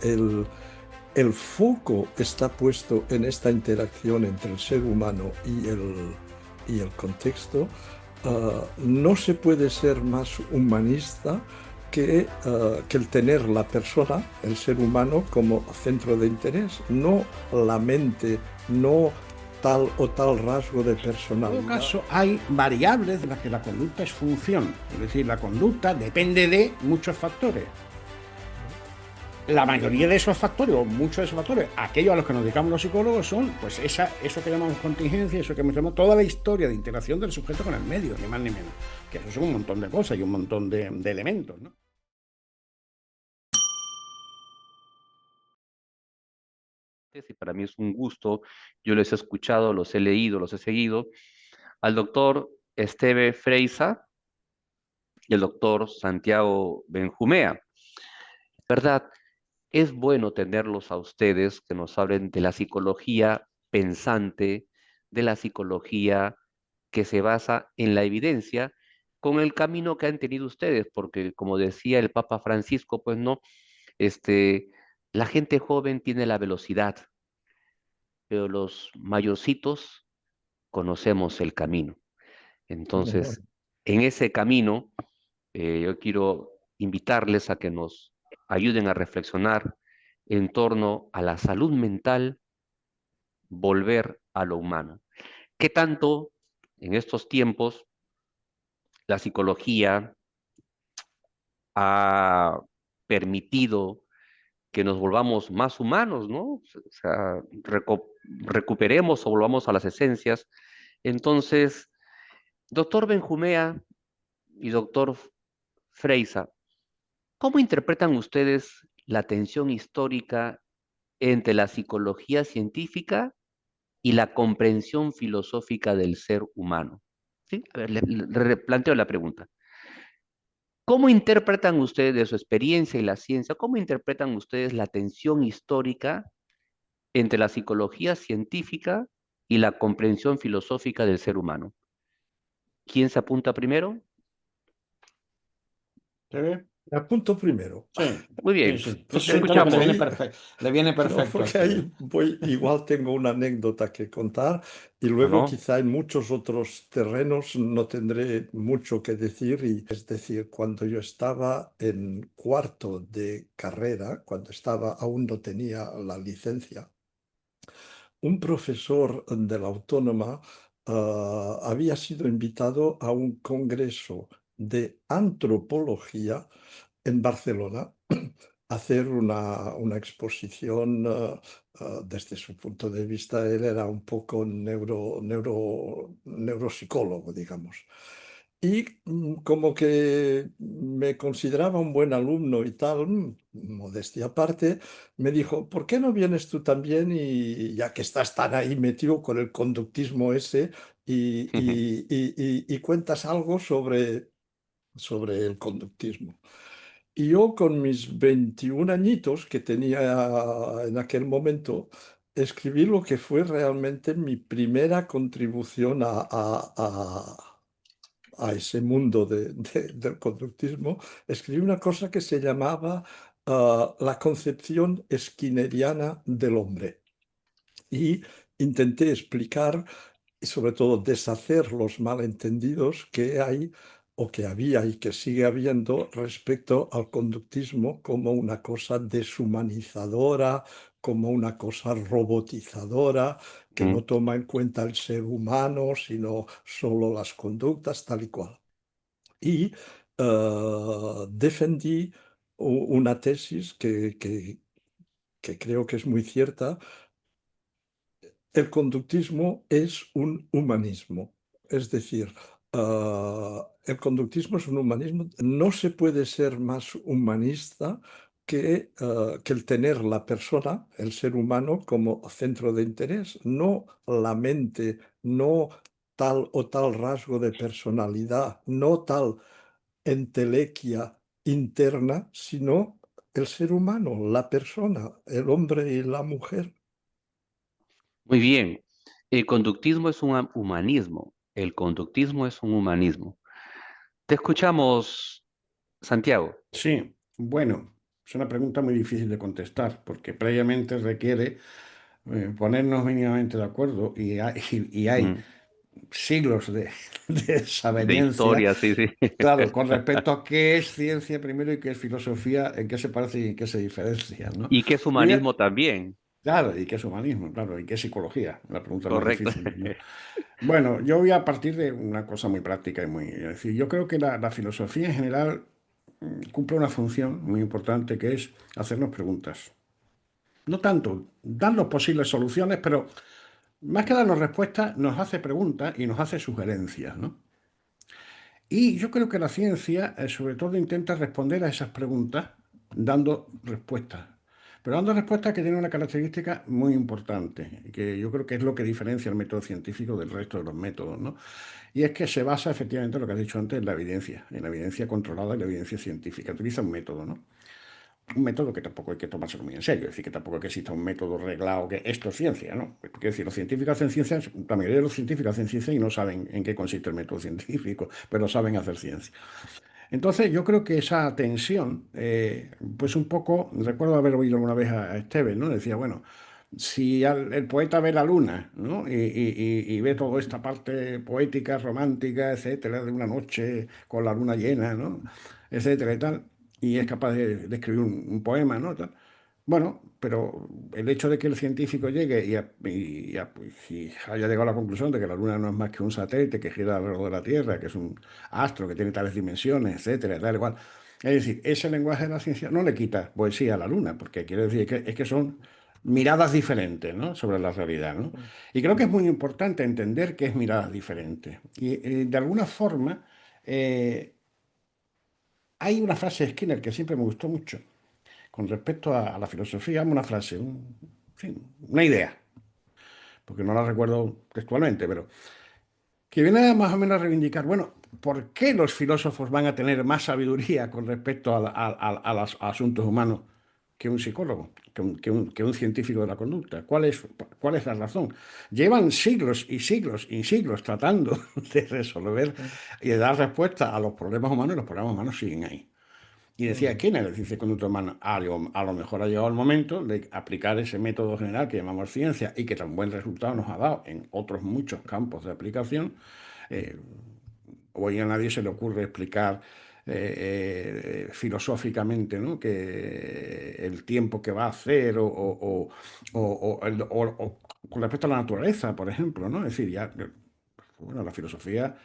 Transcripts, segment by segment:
El, el foco está puesto en esta interacción entre el ser humano y el contexto. No se puede ser más humanista que el tener la persona, el ser humano, como centro de interés, no la mente, no tal o tal rasgo de En todo personalidad. caso, hay variables de las que la conducta es función. Es decir, la conducta depende de muchos factores. La mayoría de esos factores, o muchos de esos factores, aquellos a los que nos dedicamos los psicólogos, son pues eso que llamamos contingencia, eso que llamamos toda la historia de interacción del sujeto con el medio, ni más ni menos. Que eso son un montón de cosas y un montón de elementos, ¿no? Y para mí es un gusto. Yo les he escuchado, los he leído, los he seguido. Al doctor Esteve Freisa y el doctor Santiago Benjumea. ¿Verdad? Es bueno tenerlos a ustedes que nos hablen de la psicología pensante, de la psicología que se basa en la evidencia, con el camino que han tenido ustedes, porque como decía el Papa Francisco, pues no, este, la gente joven tiene la velocidad, pero los mayorcitos conocemos el camino. Entonces, en ese camino, yo quiero invitarles a que nos ayuden a reflexionar en torno a la salud mental, volver a lo humano. ¿Qué tanto en estos tiempos la psicología ha permitido que nos volvamos más humanos, ¿no? O sea, recuperemos o volvamos a las esencias? Entonces, doctor Benjumea y doctor Freisa, ¿cómo interpretan ustedes la tensión histórica entre la psicología científica y la comprensión filosófica del ser humano? ¿Sí? A ver, le replanteo la pregunta. ¿Cómo interpretan ustedes de su experiencia y la ciencia, cómo interpretan ustedes la tensión histórica entre la psicología científica y la comprensión filosófica del ser humano? ¿Quién se apunta primero? ¿Se ve? Apunto primero. Sí, Muy sí, bien, sí. te Eso yo creo que le escuchamos. viene perfecto. Le viene No, perfecto a porque usted. ahí voy, igual tengo una anécdota que contar y ¿O luego no? quizá en muchos otros terrenos no tendré mucho que decir. Y, es decir, cuando yo estaba en cuarto de carrera, cuando estaba, aún no tenía la licencia, un profesor de la Autónoma había sido invitado a un congreso de antropología en Barcelona, hacer una exposición desde su punto de vista. Él era un poco neuropsicólogo, digamos. Y como que me consideraba un buen alumno y tal, modestia aparte, me dijo, ¿por qué no vienes tú también y ya que estás tan ahí metido con el conductismo ese y cuentas algo sobre el conductismo? Y yo con mis 21 añitos que tenía en aquel momento, escribí lo que fue realmente mi primera contribución a ese mundo del conductismo. Escribí una cosa que se llamaba la concepción skinneriana del hombre. Y intenté explicar y sobre todo deshacer los malentendidos que hay o que había y que sigue habiendo respecto al conductismo como una cosa deshumanizadora, como una cosa robotizadora, que no Ujú. toma en cuenta el ser humano, sino solo las conductas, tal y cual. Y defendí una tesis que creo que es muy cierta. El conductismo es un humanismo. Es decir, el conductismo es un humanismo. No se puede ser más humanista que el tener la persona, el ser humano, como centro de interés, no la mente, no tal o tal rasgo de personalidad, no tal entelequia interna, sino el ser humano, la persona, el hombre y la mujer. Muy bien. El conductismo es un humanismo. El conductismo es un humanismo. Te escuchamos, Santiago. Sí, bueno. Es una pregunta muy difícil de contestar porque previamente requiere ponernos mínimamente de acuerdo y hay Mm. siglos de, de De desavenencia, historia, sí, sí. claro, con respecto a qué es ciencia primero y qué es filosofía, en qué se parece y en qué se diferencia, ¿no? Y que es Yo ya, humanismo también, claro, y qué es humanismo, claro, y qué es psicología, la pregunta más correcto. difícil, ¿no? Bueno, yo voy a partir de una cosa muy práctica y muy... Es decir, yo creo que la filosofía en general cumple una función muy importante que es hacernos preguntas. No tanto darnos posibles soluciones, pero más que darnos respuestas, nos hace preguntas y nos hace sugerencias, ¿no? Y yo creo que la ciencia, sobre todo, intenta responder a esas preguntas dando respuestas. Pero dando respuestas que tienen una característica muy importante, que yo creo que es lo que diferencia el método científico del resto de los métodos, ¿no? Y es que se basa efectivamente en lo que has dicho antes, en la evidencia controlada y la evidencia científica. Utiliza un método, ¿no? Un método que tampoco hay que tomárselo muy en serio, es decir, que tampoco es que exista un método reglado que esto es ciencia, ¿no? Porque decir, los científicos hacen ciencia, la mayoría de los científicos hacen ciencia y no saben en qué consiste el método científico, pero saben hacer ciencia. Entonces, yo creo que esa tensión, pues un poco, recuerdo haber oído alguna vez a Esteban, ¿no? Decía, bueno, si el poeta ve la luna, ¿no? Y ve toda esta parte poética, romántica, etcétera, de una noche con la luna llena, ¿no? Etcétera y tal, y es capaz de escribir un poema, ¿no? Tal. Bueno, pero el hecho de que el científico llegue y haya llegado a la conclusión de que la Luna no es más que un satélite que gira alrededor de la Tierra, que es un astro que tiene tales dimensiones, etcétera, tal igual. Es decir, ese lenguaje de la ciencia no le quita poesía a la Luna, porque quiere decir que es que son miradas diferentes, ¿no? Sobre la realidad, ¿no? Y creo que es muy importante entender que es miradas diferentes. Y de alguna forma hay una frase de Skinner que siempre me gustó mucho con respecto a la filosofía, una frase, sí, una idea, porque no la recuerdo textualmente, pero que viene más o menos a reivindicar, bueno, ¿por qué los filósofos van a tener más sabiduría con respecto a los asuntos humanos que un psicólogo, que un científico de la conducta? ¿Cuál es la razón? Llevan siglos y siglos y siglos tratando de resolver y de dar respuesta a los problemas humanos y los problemas humanos siguen ahí. Y decía, ¿quién era el ciencia conducta humana? A lo mejor ha llegado el momento de aplicar ese método general que llamamos ciencia y que tan buen resultado nos ha dado en otros muchos campos de aplicación. Eh, Hoy a nadie se le ocurre explicar filosóficamente, ¿no? Que el tiempo que va a hacer o con respecto a la naturaleza, por ejemplo, ¿no? Es decir, ya, bueno, la filosofía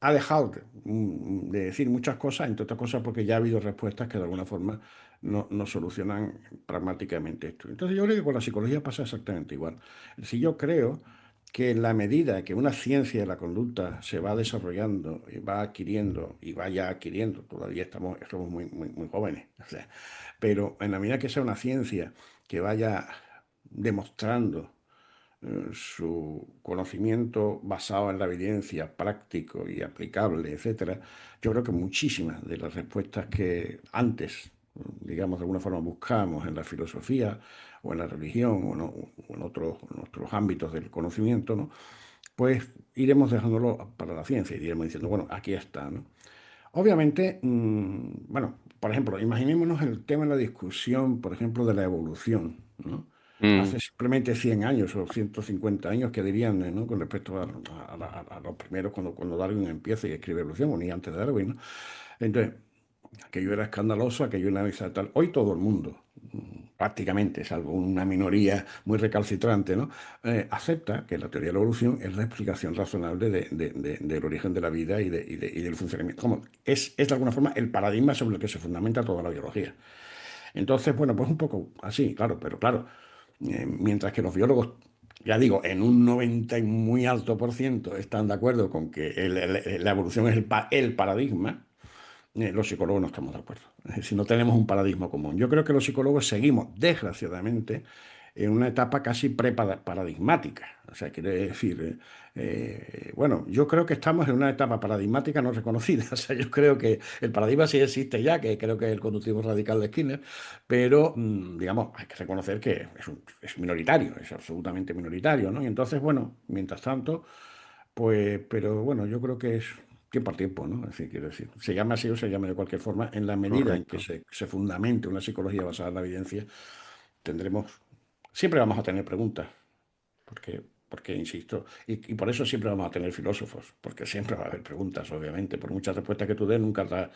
ha dejado de decir muchas cosas, entre otras cosas porque ya ha habido respuestas que de alguna forma no solucionan pragmáticamente esto. Entonces yo creo que con la psicología pasa exactamente igual. Si yo creo que en la medida que una ciencia de la conducta se va desarrollando y va adquiriendo y vaya adquiriendo, todavía somos muy jóvenes, o sea, pero en la medida que sea una ciencia que vaya demostrando su conocimiento basado en la evidencia, práctico y aplicable, etcétera, yo creo que muchísimas de las respuestas que antes, digamos, de alguna forma buscábamos en la filosofía o en la religión o en otros ámbitos del conocimiento, ¿no? Pues iremos dejándolo para la ciencia y iremos diciendo, bueno, aquí está, ¿no? Obviamente, bueno, por ejemplo, imaginémonos el tema de la discusión, por ejemplo, de la evolución, ¿no? Mm, Hace simplemente 100 años o 150 años que dirían, ¿no? Con respecto a los primeros, cuando Darwin empieza y escribe Evolución, o ni antes de Darwin, ¿no? Entonces, aquello era escandaloso, aquello era tal. Hoy todo el mundo, prácticamente, salvo una minoría muy recalcitrante, ¿no? Acepta que la teoría de la evolución es la explicación razonable del origen de la vida y del funcionamiento. Como es de alguna forma el paradigma sobre el que se fundamenta toda la biología. Entonces, bueno, pues un poco así, claro, pero claro, mientras que los biólogos, ya digo, en un 90 y muy alto por ciento están de acuerdo con que la evolución es el paradigma, los psicólogos no estamos de acuerdo. Es decir, no tenemos un paradigma común. Yo creo que los psicólogos seguimos, desgraciadamente, en una etapa casi preparadigmática. O sea, quiere decir, bueno, yo creo que estamos en una etapa paradigmática no reconocida. O sea, yo creo que el paradigma sí existe ya, que creo que es el conductismo radical de Skinner, pero, digamos, hay que reconocer que es minoritario, es absolutamente minoritario, ¿no? Y entonces, bueno, mientras tanto, pues, pero bueno, yo creo que tiempo al tiempo, ¿no? Es decir, quiero decir, se llama así o se llama de cualquier forma, en la medida en que Correcto. se fundamente una psicología basada en la evidencia, siempre vamos a tener preguntas, porque insisto, y por eso siempre vamos a tener filósofos, porque siempre va a haber preguntas, obviamente, por muchas respuestas que tú des, nunca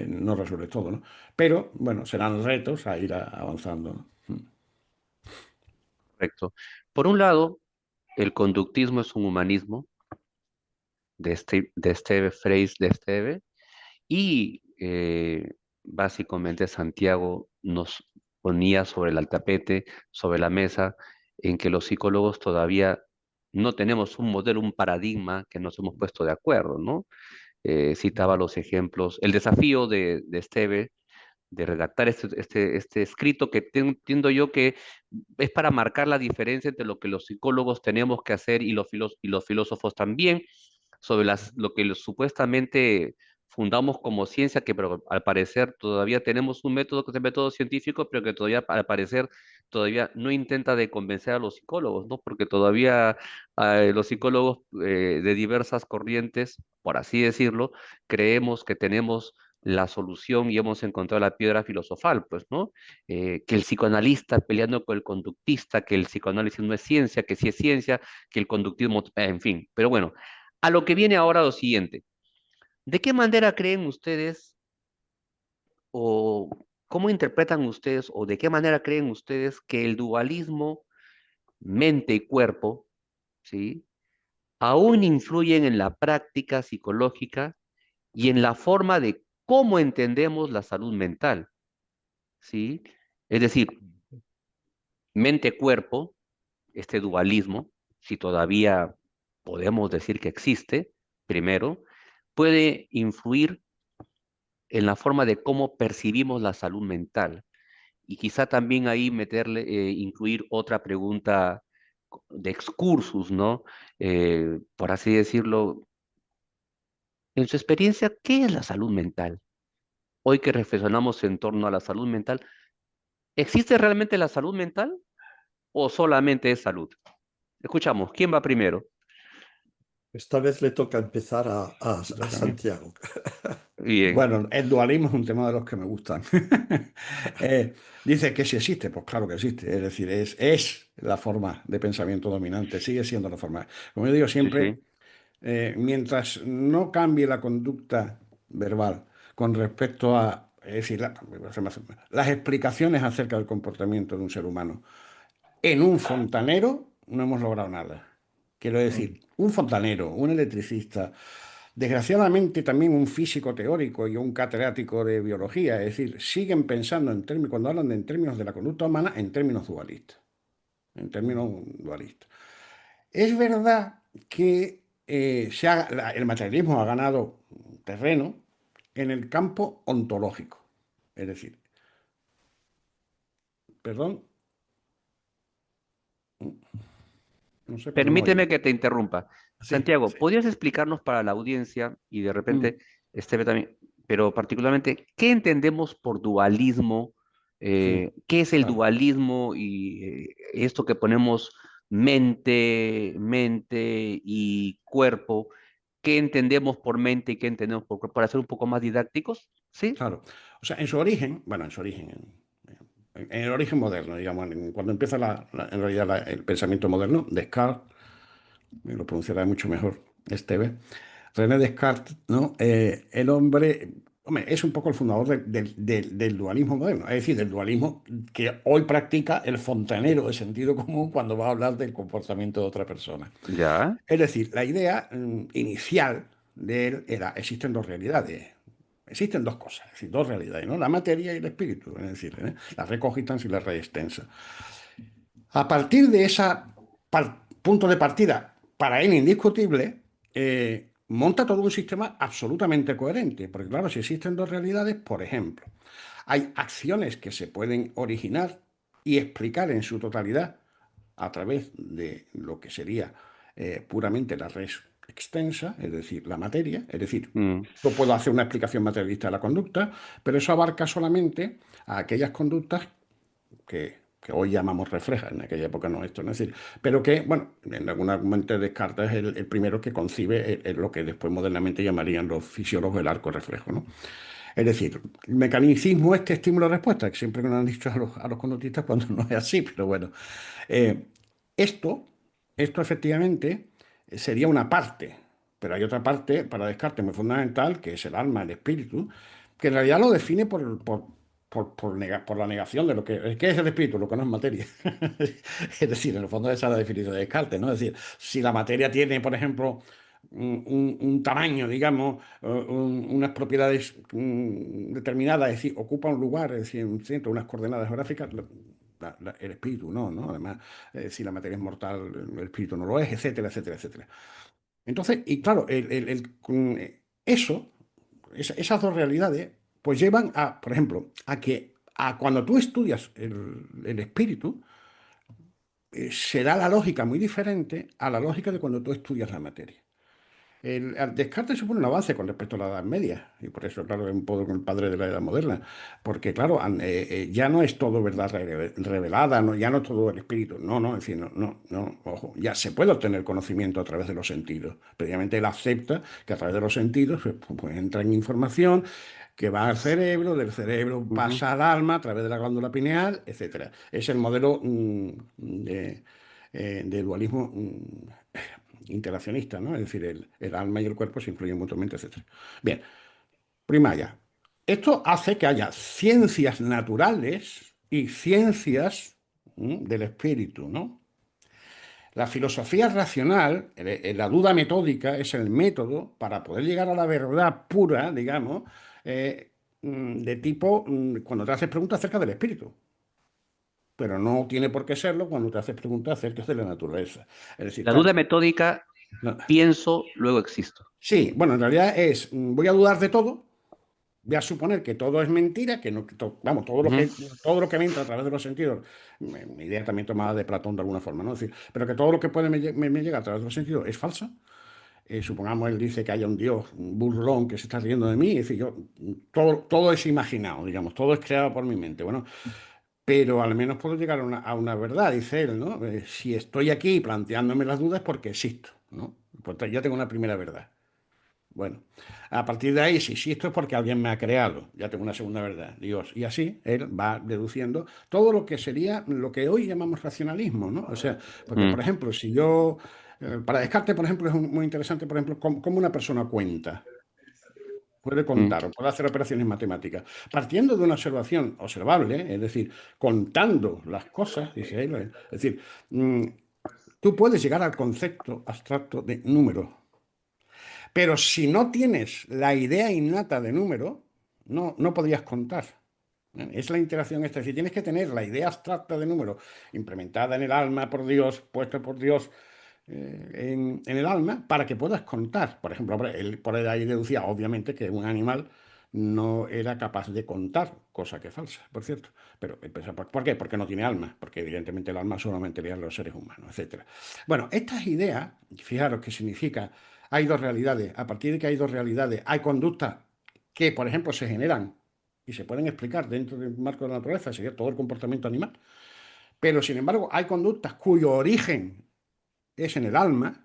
no resuelves todo, ¿no? Pero, bueno, serán retos a ir avanzando, ¿no? Correcto. Por un lado, el conductismo es un humanismo de Esteve Freis de Esteve y básicamente Santiago nos ponía sobre el tapete, sobre la mesa, en que los psicólogos todavía no tenemos un modelo, un paradigma que nos hemos puesto de acuerdo, ¿no? Citaba los ejemplos, el desafío de Esteve de redactar este escrito que entiendo yo que es para marcar la diferencia entre lo que los psicólogos tenemos que hacer y y los filósofos también, sobre lo que supuestamente fundamos como ciencia, que pero al parecer todavía tenemos un método que es el método científico, pero que todavía al parecer todavía no intenta de convencer a los psicólogos, ¿no? Porque todavía los psicólogos de diversas corrientes, por así decirlo, creemos que tenemos la solución y hemos encontrado la piedra filosofal, pues, ¿no? Que el psicoanalista peleando con el conductista, que el psicoanálisis no es ciencia, que sí es ciencia, que el conductismo, en fin. Pero bueno, a lo que viene ahora lo siguiente. ¿De qué manera creen ustedes o cómo interpretan ustedes o de qué manera creen ustedes que el dualismo mente y cuerpo, ¿sí? Aún influyen en la práctica psicológica y en la forma de cómo entendemos la salud mental? ¿Sí? Es decir, mente-cuerpo, este dualismo, si todavía podemos decir que existe, primero, puede influir en la forma de cómo percibimos la salud mental. Y quizá también ahí meterle, incluir otra pregunta de excursus, ¿no? Por así decirlo, en su experiencia, ¿qué es la salud mental? Hoy que reflexionamos en torno a la salud mental, ¿existe realmente la salud mental o solamente es salud? Escuchamos, ¿quién va primero? Esta vez le toca empezar Me a toca a mí. Santiago. Bien, Bueno, el dualismo es un tema de los que me gustan. Dice que si existe, pues claro que existe. Es decir, es la forma de pensamiento dominante, sigue siendo la forma. Como yo digo sí, siempre, sí. mientras no cambie la conducta verbal con respecto a, es decir, las explicaciones acerca del comportamiento de un ser humano en un fontanero, no hemos logrado nada. Quiero Mm. decir, un fontanero, un electricista, desgraciadamente también un físico teórico y un catedrático de biología, es decir, siguen pensando en términos, cuando hablan en términos de la conducta humana, en términos dualistas, en términos dualistas. Es verdad que el materialismo ha ganado terreno en el campo ontológico, es decir, perdón, no sé por qué no me Permíteme oigo. que te interrumpa. Sí, Santiago, sí. ¿podrías explicarnos para la audiencia y de repente Mm, Esteve también, pero particularmente, qué entendemos por dualismo? sí, ¿Qué es el claro. dualismo y esto que ponemos mente y cuerpo? ¿Qué entendemos por mente y qué entendemos por cuerpo? Para ser un poco más didácticos, ¿sí? Claro. O sea, en su origen, bueno, en su origen, en el origen moderno, digamos, cuando empieza en realidad el pensamiento moderno, Descartes, me lo pronunciará mucho mejor Esteve, René Descartes, ¿no? El hombre, hombre, es un poco el fundador del dualismo moderno, es decir, del dualismo que hoy practica el fontanero de sentido común cuando va a hablar del comportamiento de otra persona. Ya. Es decir, la idea inicial de él era, existen dos realidades. Existen dos cosas, es decir, dos realidades, ¿no? La materia y el espíritu, es decir, la red cogitans y la red extensa. A partir de ese punto de partida, para él indiscutible, monta todo un sistema absolutamente coherente. Porque claro, si existen dos realidades, por ejemplo, hay acciones que se pueden originar y explicar en su totalidad a través de lo que sería puramente la red extensa, es decir, la materia, es decir, Mm, yo puedo hacer una explicación materialista de la conducta, pero eso abarca solamente a aquellas conductas que que hoy llamamos refleja, en aquella época no esto, ¿no? Es decir, pero que, bueno, en algún argumento Descartes es el primero que concibe lo que después modernamente llamarían los fisiólogos el arco reflejo, ¿no? Es decir, el mecanicismo este estímulo-respuesta, que siempre nos han dicho a los conductistas cuando no es así, pero bueno. Eh, esto, esto efectivamente sería una parte, pero hay otra parte para Descartes muy fundamental, que es el alma, el espíritu, que en realidad lo define por la negación de lo que... ¿Qué es el espíritu? Lo que no es materia. Es decir, en el fondo esa es la definición de Descartes, ¿no? Es decir, si la materia tiene, por ejemplo, un tamaño, digamos, unas propiedades determinadas, es decir, ocupa un lugar, es decir, un centro, unas coordenadas geográficas, el espíritu no, ¿no? Además, si la materia es mortal, el espíritu no lo es, etcétera, etcétera, etcétera. Entonces, y claro, eso, esas dos realidades, pues llevan a, por ejemplo, a que cuando tú estudias el espíritu, será la lógica muy diferente a la lógica de cuando tú estudias la materia. El Descartes supone un avance con respecto a la Edad Media, y por eso, claro, es un poco el padre de la Edad Moderna, porque, claro, ya no es todo verdad revelada, no, ya no es todo el espíritu, no, no, en fin, no, no, no, ojo, ya se puede obtener conocimiento a través de los sentidos. Previamente él acepta que a través de los sentidos pues entra en información que va al cerebro, del cerebro Ujú. pasa al alma a través de la glándula pineal, etcétera. Es el modelo de dualismo interaccionista, ¿no? Es decir, el alma y el cuerpo se influyen mutuamente, etcétera. Bien, primaya. Esto hace que haya ciencias naturales y ciencias del espíritu, ¿no? La filosofía racional, la duda metódica, es el método para poder llegar a la verdad pura, digamos, de tipo cuando te haces preguntas acerca del espíritu. Pero no tiene por qué serlo cuando te haces preguntas acerca de la naturaleza. Es decir, La claro, duda metódica, no, pienso, luego existo. sí, bueno, en realidad es, voy a dudar de todo, voy a suponer que todo es mentira, que no, vamos, Ujú. todo lo que me entra a través de los sentidos, mi idea también tomada de Platón de alguna forma, ¿no? Es decir, pero que todo lo que puede me llega a través de los sentidos es falso. Supongamos él dice que haya un dios, un burlón que se está riendo de mí, es decir, todo es imaginado, digamos, todo es creado por mi mente. Bueno, pero al menos puedo llegar a una verdad, dice él, ¿no? Si estoy aquí planteándome las dudas es porque existo, ¿no? Pues ya tengo una primera verdad. Bueno, a partir de ahí, si esto es porque alguien me ha creado, ya tengo una segunda verdad, Dios. Y así él va deduciendo todo lo que sería lo que hoy llamamos racionalismo, ¿no? O sea, porque, por Mm, ejemplo, si yo, para Descartes, por ejemplo, es muy interesante, por ejemplo, cómo una persona cuenta, puede mm. contar o puede hacer operaciones matemáticas, partiendo de una observación observable, es decir, contando las cosas, dice él, es decir, tú puedes llegar al concepto abstracto de número. Pero si no tienes la idea innata de número, no podrías contar. Es la interacción esta. Si tienes que tener la idea abstracta de número implementada en el alma por Dios, puesta por Dios en el alma, para que puedas contar. Por ejemplo, él por ahí deducía, obviamente, que un animal no era capaz de contar, cosa que es falsa, por cierto. Pero, ¿por qué? Porque no tiene alma, porque evidentemente el alma solamente le da a los seres humanos, etcétera. Bueno, estas ideas, fijaros qué significa, hay dos realidades. A partir de que hay dos realidades, hay conductas que, por ejemplo, se generan y se pueden explicar dentro del marco de la naturaleza, sería todo el comportamiento animal. Pero, sin embargo, hay conductas cuyo origen es en el alma,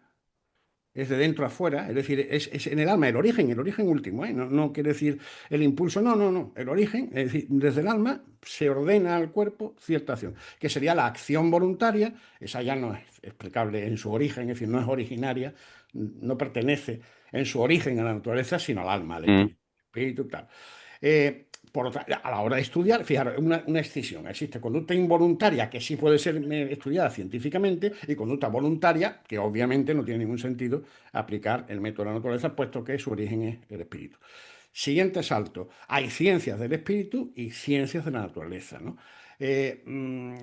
es de dentro a afuera, es decir, es en el alma, el origen último, ¿eh? No quiere decir el impulso, no, el origen, es decir, desde el alma se ordena al cuerpo cierta acción, que sería la acción voluntaria, esa ya no es explicable en su origen, es decir, no es originaria, no pertenece en su origen a la naturaleza, sino al alma, al Mm. espíritu tal. Por otra, a la hora de estudiar, fijaros, una excisión. Existe conducta involuntaria que sí puede ser estudiada científicamente y conducta voluntaria que obviamente no tiene ningún sentido aplicar el método de la naturaleza, puesto que su origen es el espíritu. Siguiente salto. Hay ciencias del espíritu y ciencias de la naturaleza, ¿no? Eh, mm,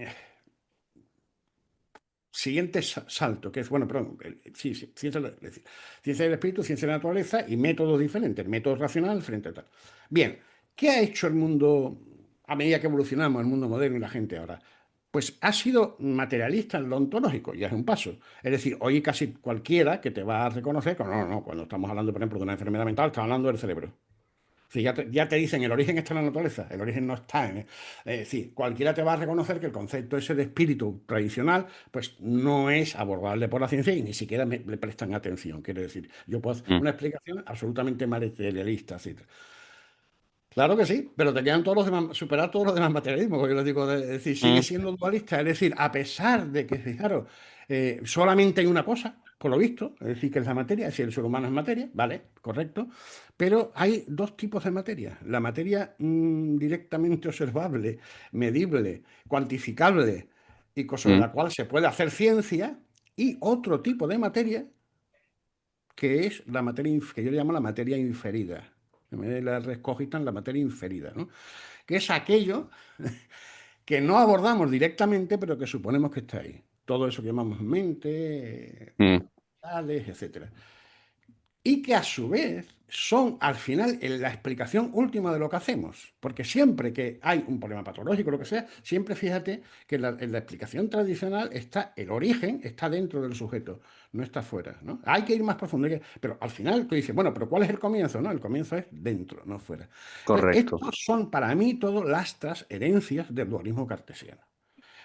Siguiente salto, que es, bueno, perdón, sí, sí, ciencia del espíritu, ciencia de la naturaleza y métodos diferentes, método racional frente a tal. Bien, ¿qué ha hecho el mundo a medida que evolucionamos, el mundo moderno y la gente ahora? Pues ha sido materialista en lo ontológico, ya es un paso. Es decir, hoy casi cualquiera que te va a reconocer, no, cuando estamos hablando, por ejemplo, de una enfermedad mental, estamos hablando del cerebro. Si ya te dicen el origen está en la naturaleza, el origen no está en... Es decir, cualquiera te va a reconocer que el concepto ese de espíritu tradicional pues no es abordable por la ciencia y ni siquiera le prestan atención. Quiero decir, yo puedo hacer Mm, una explicación absolutamente materialista, así. Claro que sí, pero te quedan todos los demás, superar todos los demás materialismos, porque yo les digo, es decir, sigue mm, siendo dualista, es decir, a pesar de que, fijaros, solamente hay una cosa, por lo visto, es decir, que es la materia, es decir, el ser humano es materia, vale, correcto, pero hay dos tipos de materia, la materia directamente observable, medible, cuantificable y sobre mm, la cual se puede hacer ciencia, y otro tipo de materia que es la materia que yo le llamo la materia inferida. En vez de la res cogitan, la materia inferida, ¿no? Que es aquello que no abordamos directamente, pero que suponemos que está ahí. Todo eso que llamamos mente, mm, tales, etcétera. Y que a su vez son al final la explicación última de lo que hacemos. Porque siempre que hay un problema patológico, lo que sea, siempre fíjate que en la explicación tradicional está el origen, está dentro del sujeto, no está fuera, ¿no? Hay que ir más profundo, pero al final tú dices, bueno, pero ¿cuál es el comienzo? No, el comienzo es dentro, no fuera. Entonces, correcto. estos son para mí todas las herencias del dualismo cartesiano.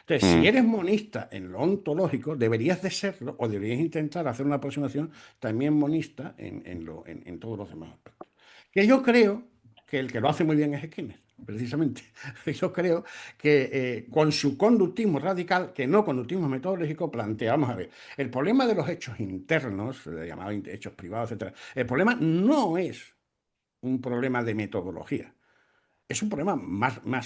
Entonces, si Mm, eres monista en lo ontológico, deberías de serlo o deberías intentar hacer una aproximación también monista en todos los demás aspectos. Que yo creo que el que lo hace muy bien es Skinner, precisamente. Yo creo que con su conductismo radical, que no conductismo metodológico, plantea, vamos a ver, el problema de los hechos internos, llamados hechos privados, etcétera, el problema no es un problema de metodología. Es un problema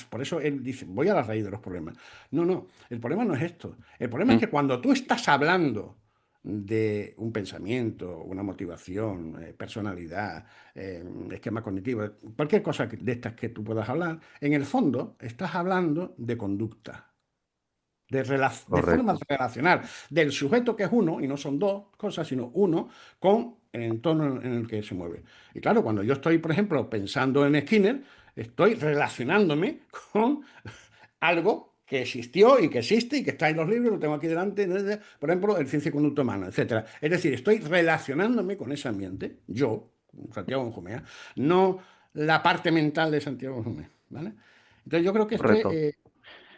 por eso él dice, voy a la raíz de los problemas. No, no, el problema no es esto. El problema es mm, que cuando tú estás hablando de un pensamiento, una motivación, personalidad, esquema cognitivo, cualquier cosa de estas que tú puedas hablar, en el fondo estás hablando de conducta, de forma de correcto. relacionar del sujeto que es uno, y no son dos cosas, sino uno, con el entorno en el que se mueve. Y claro, cuando yo estoy, por ejemplo, pensando en Skinner, estoy relacionándome con algo que existió y que existe y que está en los libros, lo tengo aquí delante, por ejemplo, el ciencia y conducta humana, etcétera. Es decir, estoy relacionándome con ese ambiente, yo, Santiago Benjumea, no la parte mental de Santiago Benjumea, ¿vale? Entonces yo creo que Correcto.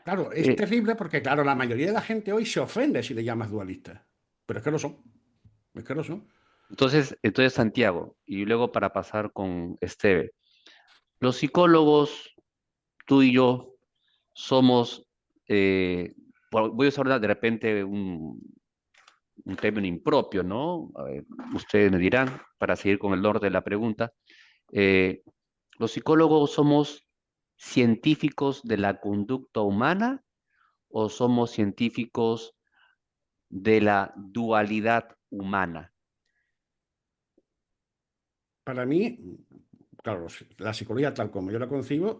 claro, es Eh, terrible porque, claro, la mayoría de la gente hoy se ofende si le llamas dualista. Pero es que lo son, es que lo son. entonces, Santiago, y luego para pasar con Esteve, los psicólogos, tú y yo, somos, eh, voy a usar de repente un término impropio, ¿no? A ver, ustedes me dirán, para seguir con el orden de la pregunta, eh, ¿los psicólogos somos científicos de la conducta humana o somos científicos de la dualidad humana? Para mí, claro, la psicología tal como yo la concibo,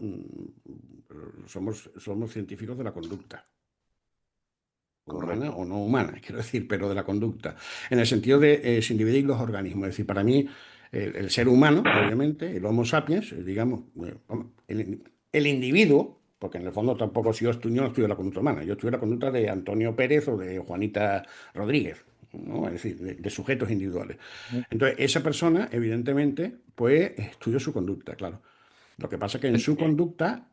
somos científicos de la conducta, humana Correcto. o no humana, quiero decir, pero de la conducta, en el sentido de sin dividir los organismos. Es decir, para mí, el ser humano, obviamente, el Homo sapiens, digamos, vamos, el individuo, porque en el fondo tampoco si yo no estudio la conducta humana, yo estudio la conducta de Antonio Pérez o de Juanita Rodríguez, ¿no? Es decir, de sujetos individuales. Entonces, esa persona, evidentemente, pues estudia su conducta, claro. Lo que pasa es que en Es- su conducta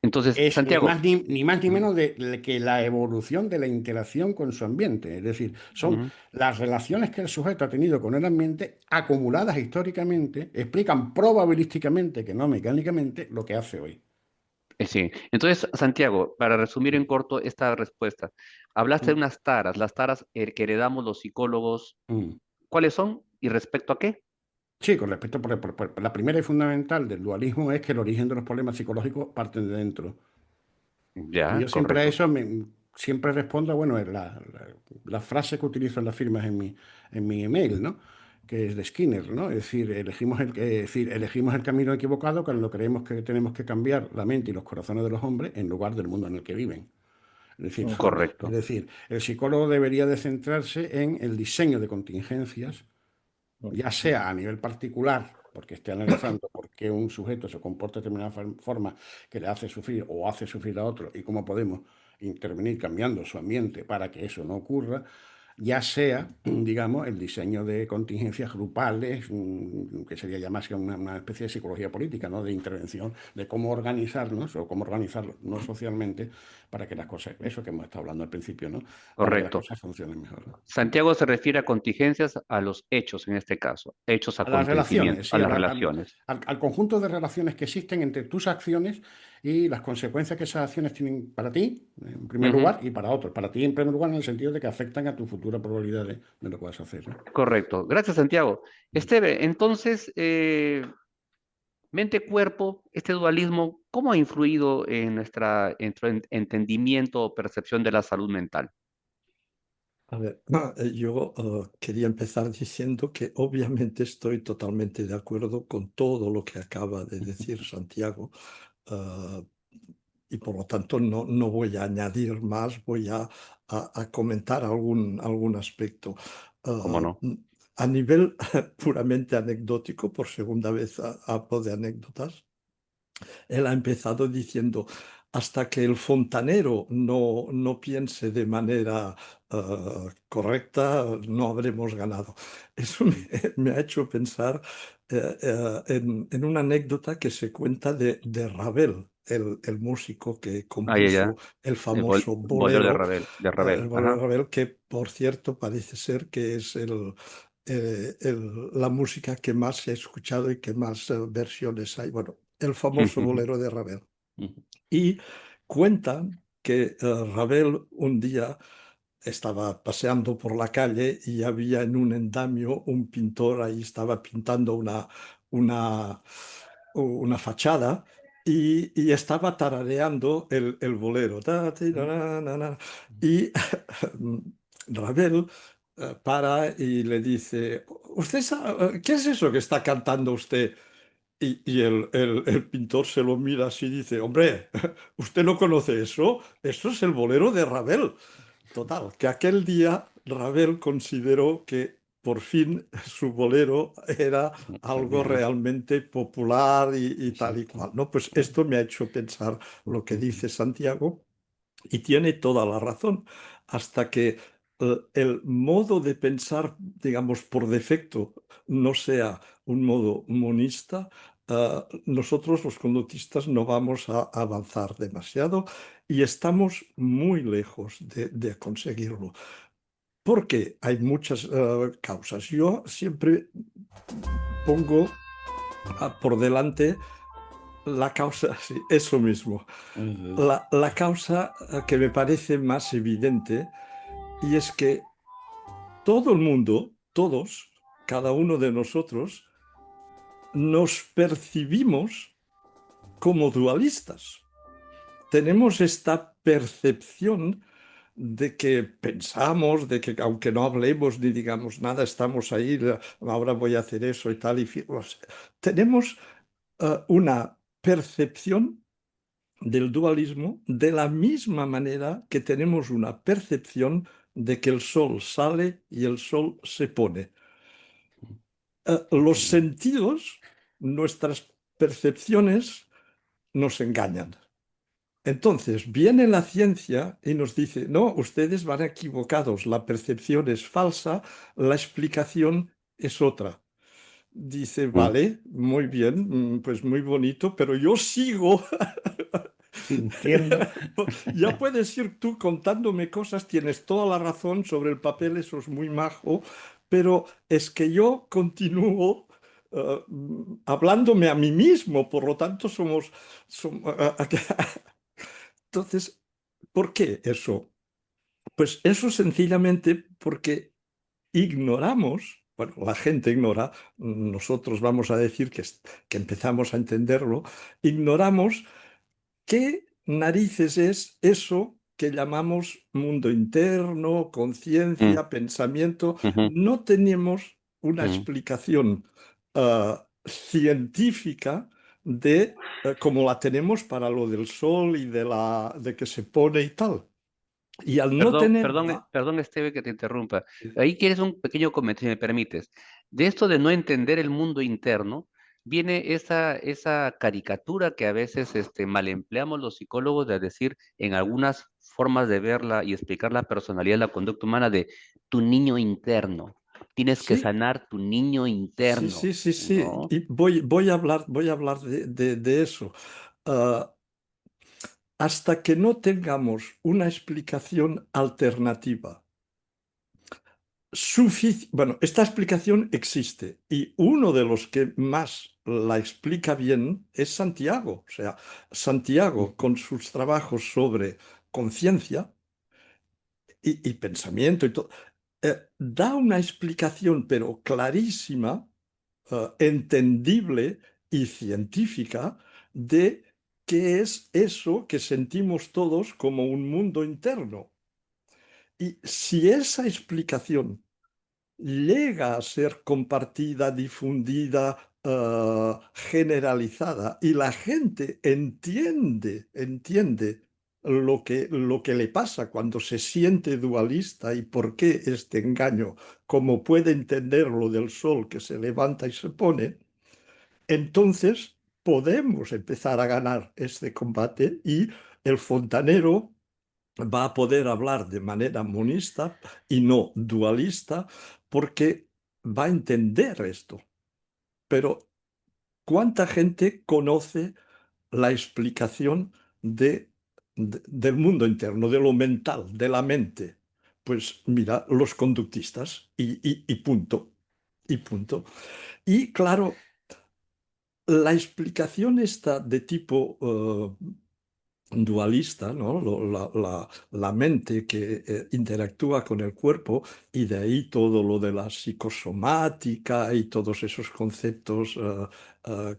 Entonces, es Santiago, ni más ni ujú, menos que la evolución de la interacción con su ambiente. Es decir, son ujú, las relaciones que el sujeto ha tenido con el ambiente acumuladas históricamente, explican probabilísticamente, que no mecánicamente, lo que hace hoy. sí. Entonces, Santiago, para resumir en corto esta respuesta, hablaste de Mm, unas taras, las taras que heredamos los psicólogos, mm. ¿cuáles son y respecto a qué? Sí, con respecto, la primera y fundamental del dualismo es que el origen de los problemas psicológicos parten de dentro. Y Ya, yo siempre a correcto. eso siempre respondo, bueno, es la frase que utilizo en las firmas en mi email, ¿no? Que es de Skinner, ¿no? Es decir, elegimos el camino equivocado cuando creemos que tenemos que cambiar la mente y los corazones de los hombres en lugar del mundo en el que viven. Es decir, es Correcto. decir, el psicólogo debería de centrarse en el diseño de contingencias ya sea a nivel particular, porque esté analizando por qué un sujeto se comporta de determinada forma que le hace sufrir o hace sufrir a otro y cómo podemos intervenir cambiando su ambiente para que eso no ocurra, ya sea, digamos, el diseño de contingencias grupales, que sería ya más que una especie de psicología política, ¿no? De intervención, de cómo organizarnos o cómo organizarnos socialmente para que las cosas, eso que hemos estado hablando al principio, ¿no? Para que las Correcto. cosas funcionen mejor, ¿no? Santiago se refiere a contingencias a los hechos en este caso, hechos, A las acontecimientos, relaciones, a sí, las relaciones. al conjunto de relaciones que existen entre tus acciones y las consecuencias que esas acciones tienen para ti, en primer Ujú. lugar, y para otros. Para ti, en primer lugar, en el sentido de que afectan a tu futura probabilidad de lo que vas a hacer, ¿no? Correcto. Gracias, Santiago. Esteve, entonces, mente-cuerpo, este dualismo, ¿cómo ha influido en nuestro entendimiento o percepción de la salud mental? A ver, yo quería empezar diciendo que obviamente estoy totalmente de acuerdo con todo lo que acaba de decir Santiago, eh, y por lo tanto no voy a añadir más, voy a comentar algún aspecto. ¿Cómo Eh, no? a nivel puramente anecdótico, por segunda vez hablo de anécdotas. Él ha empezado diciendo, hasta que el fontanero no piense de manera correcta, no habremos ganado. Eso me ha hecho pensar en una anécdota que se cuenta de Ravel, el músico que Ah, ya, ya. compuso el El famoso bolero de bolero, Ravel, de el Ravel. bolero de Ajá. Ravel, que por cierto parece ser que es la música que más se ha escuchado y que más versiones hay. Bueno, el famoso bolero de Ravel. Y cuentan que Ravel un día estaba paseando por la calle y había en un andamio un pintor ahí, estaba pintando una, una fachada y estaba tarareando el bolero. Ta, ti, na, na, na. Y Ravel para y le dice, ¿qué es eso que está cantando usted? Y el pintor se lo mira así y dice, hombre, ¿usted no conoce eso? Eso es el bolero de Ravel. Total, que aquel día Ravel consideró que por fin su bolero era algo Extraordinario. realmente popular y tal y Exacto. cual, ¿no? Pues esto me ha hecho pensar lo que dice Santiago y tiene toda la razón, hasta que el modo de pensar, digamos, por defecto, no sea un modo monista, nosotros los conductistas no vamos a avanzar demasiado y estamos muy lejos de conseguirlo. Porque hay muchas causas. Yo siempre pongo por delante la causa, sí, eso mismo. Eso es. La causa que me parece más evidente y es que todo el mundo, todos, cada uno de nosotros, nos percibimos como dualistas. Tenemos esta percepción de que pensamos, de que aunque no hablemos ni digamos nada, estamos ahí, ahora voy a hacer eso y tal. O sea, tenemos una percepción del dualismo de la misma manera que tenemos una percepción de que el sol sale y el sol se pone. Los sentidos, nuestras percepciones nos engañan. Entonces viene la ciencia y nos dice, no, ustedes van equivocados, la percepción es falsa, la explicación es otra. Dice, Mm. vale, muy bien, pues muy bonito, pero yo sigo. Sintiendo. Ya puedes ir tú contándome cosas, tienes toda la razón sobre el papel, eso es muy majo, pero es que yo continúo hablándome a mí mismo, por lo tanto entonces, ¿por qué eso? Pues eso sencillamente porque ignoramos, bueno, la gente ignora, nosotros vamos a decir que empezamos a entenderlo, ignoramos qué narices es eso que llamamos mundo interno, Mm, conciencia, pensamiento. ujú, No tenemos una mm. explicación científica de como la tenemos para lo del sol y de que se pone y tal. Y al no Perdón, tener... perdón, perdón, Esteve, que te interrumpa. Ahí quieres un pequeño comentario, si me permites. De esto de no entender el mundo interno, viene esa caricatura que a veces mal empleamos los psicólogos de decir en algunas formas de verla y explicar la personalidad, la conducta humana de tu niño interno. Tienes que Sí, sanar tu niño sí, interno, sí, sí, sí. ¿no? Y voy a hablar de eso. Ah, hasta que no tengamos una explicación alternativa. Bueno, esta explicación existe y uno de los que más la explica bien es Santiago. O sea, Santiago con sus trabajos sobre conciencia y pensamiento y todo, da una explicación pero clarísima, entendible y científica de qué es eso que sentimos todos como un mundo interno. Y si esa explicación llega a ser compartida, difundida, generalizada, y la gente entiende lo que le pasa cuando se siente dualista y por qué este engaño, como puede entender lo del sol que se levanta y se pone, entonces podemos empezar a ganar este combate y el fontanero va a poder hablar de manera monista y no dualista porque va a entender esto. Pero ¿cuánta gente conoce la explicación del mundo interno, de lo mental, de la mente? Pues mira, los conductistas y punto. Y punto. Y claro, la explicación está de tipo dualista, ¿no? La mente que interactúa con el cuerpo y de ahí todo lo de la psicosomática y todos esos conceptos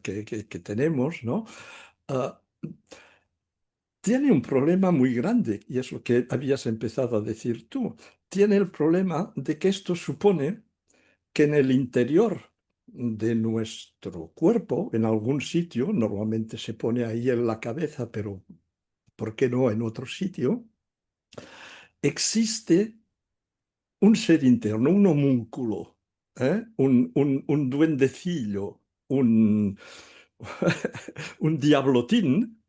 que tenemos, ¿no? Ah, tiene un problema muy grande y es lo que habías empezado a decir tú. Tiene el problema de que esto supone que en el interior de nuestro cuerpo, en algún sitio, normalmente se pone ahí en la cabeza, pero ¿por qué no en otro sitio? Existe un ser interno, un homúnculo, un duendecillo, un, un diablotín,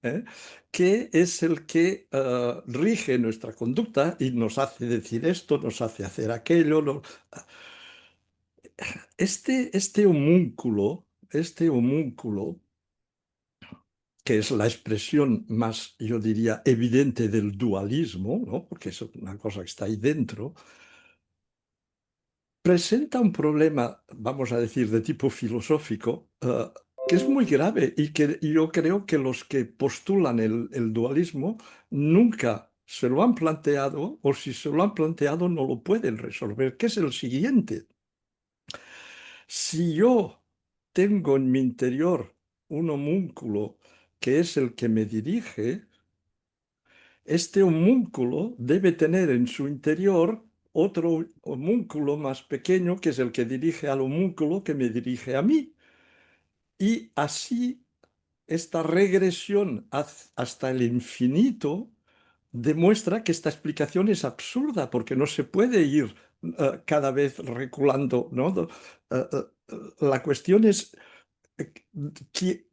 que es el que rige nuestra conducta y nos hace decir esto, nos hace hacer aquello. Este homúnculo, que es la expresión más, yo diría, evidente del dualismo, ¿no? Porque es una cosa que está ahí dentro, presenta un problema, vamos a decir, de tipo filosófico, que es muy grave y que yo creo que los que postulan el dualismo nunca se lo han planteado o si se lo han planteado no lo pueden resolver, que es el siguiente. Si yo tengo en mi interior un homúnculo que es el que me dirige, este homúnculo debe tener en su interior otro homúnculo más pequeño que es el que dirige al homúnculo que me dirige a mí. Y así esta regresión hasta el infinito demuestra que esta explicación es absurda porque no se puede ir cada vez reculando, ¿no? La cuestión es qui-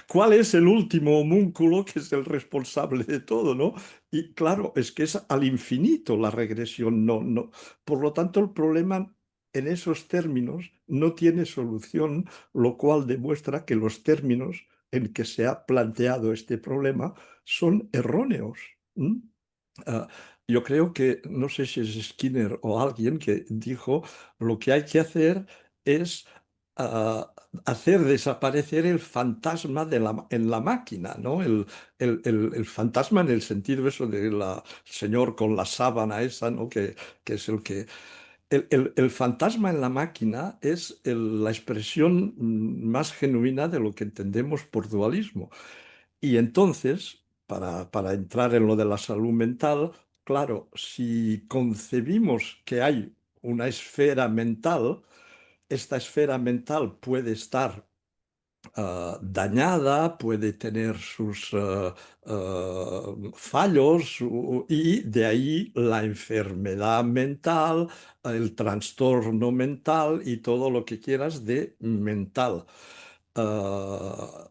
¿cuál es el último homúnculo que es el responsable de todo, ¿no? Y claro, es que es al infinito la regresión, no, no. Por lo tanto, el problema en esos términos no tiene solución, lo cual demuestra que los términos en que se ha planteado este problema son erróneos. ¿M? Ah, yo creo que, no sé si es Skinner o alguien que dijo, lo que hay que hacer es ah, hacer desaparecer el fantasma en la máquina, ¿no? El fantasma en el sentido eso de la señor con la sábana esa, ¿no? Que es el que... el fantasma en la máquina es la expresión más genuina de lo que entendemos por dualismo. Y entonces, para entrar en lo de la salud mental, claro, si concebimos que hay una esfera mental, esta esfera mental puede estar dañada, puede tener sus fallos y de ahí la enfermedad mental, el trastorno mental y todo lo que quieras de mental. Ah,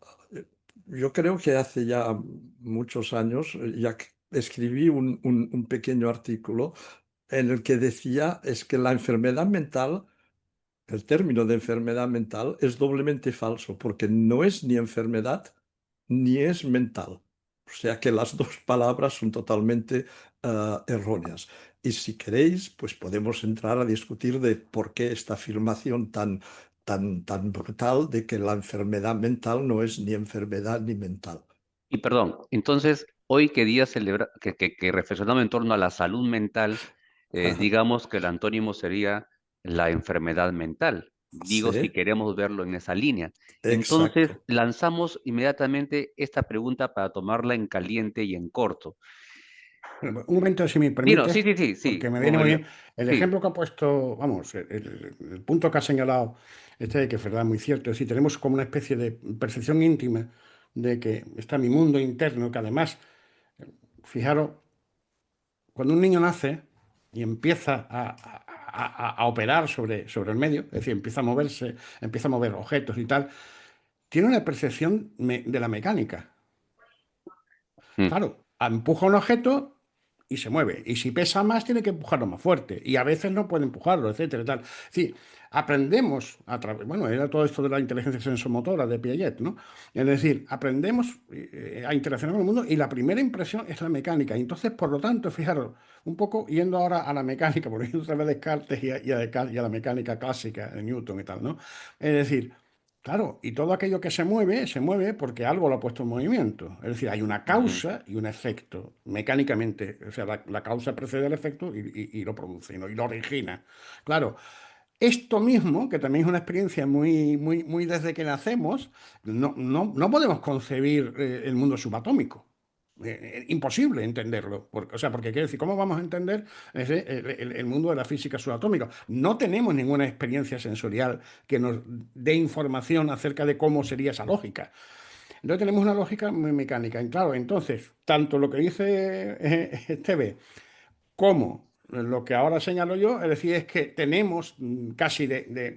yo creo que hace ya muchos años ya escribí un pequeño artículo en el que decía es que la enfermedad mental, el término de enfermedad mental es doblemente falso, porque no es ni enfermedad ni es mental. O sea que las dos palabras son totalmente erróneas. Y si queréis, pues podemos entrar a discutir de por qué esta afirmación tan brutal de que la enfermedad mental no es ni enfermedad ni mental. Y perdón, entonces, hoy que día celebra, que reflexionamos en torno a la salud mental, digamos que el antónimo sería la enfermedad mental. Digo, si Sí, queremos verlo en esa línea. Entonces, exacto. lanzamos inmediatamente esta pregunta para tomarla en caliente y en corto. Bueno, un momento, si me Dino, sí, permites, sí, sí, sí, porque me con viene muy el, bien. El sí, ejemplo que ha puesto, vamos, el punto que ha señalado, que es verdad, muy cierto. Es decir, tenemos como una especie de percepción íntima de que está mi mundo interno, que además, fijaros, cuando un niño nace y empieza a operar sobre el medio, es decir, empieza a moverse, empieza a mover objetos y tal, tiene una percepción de la mecánica. mm, Claro, empuja un objeto y se mueve. Y si pesa más, tiene que empujarlo más fuerte. Y a veces no puede empujarlo, etcétera, tal. Es decir, aprendemos a través, bueno, era todo esto de la inteligencia sensomotora de Piaget, ¿no? Es decir, aprendemos a interaccionar con el mundo y la primera impresión es la mecánica. Y entonces, por lo tanto, fijaros, un poco yendo ahora a la mecánica, volviendo otra vez a Descartes y a la mecánica clásica de Newton y tal, ¿no? Es decir, claro, y todo aquello que se mueve porque algo lo ha puesto en movimiento. Es decir, hay una ujú, causa y un efecto, mecánicamente. O sea, la causa precede al efecto y lo produce, ¿no? Y lo origina. Claro, esto mismo, que también es una experiencia muy desde que nacemos, no podemos concebir el mundo subatómico. Imposible entenderlo. O sea, porque quiere decir, ¿cómo vamos a entender el mundo de la física subatómica? No tenemos ninguna experiencia sensorial que nos dé información acerca de cómo sería esa lógica. Entonces tenemos una lógica muy mecánica. Y claro, entonces, tanto lo que dice Esteve como lo que ahora señalo yo, es decir, es que tenemos casi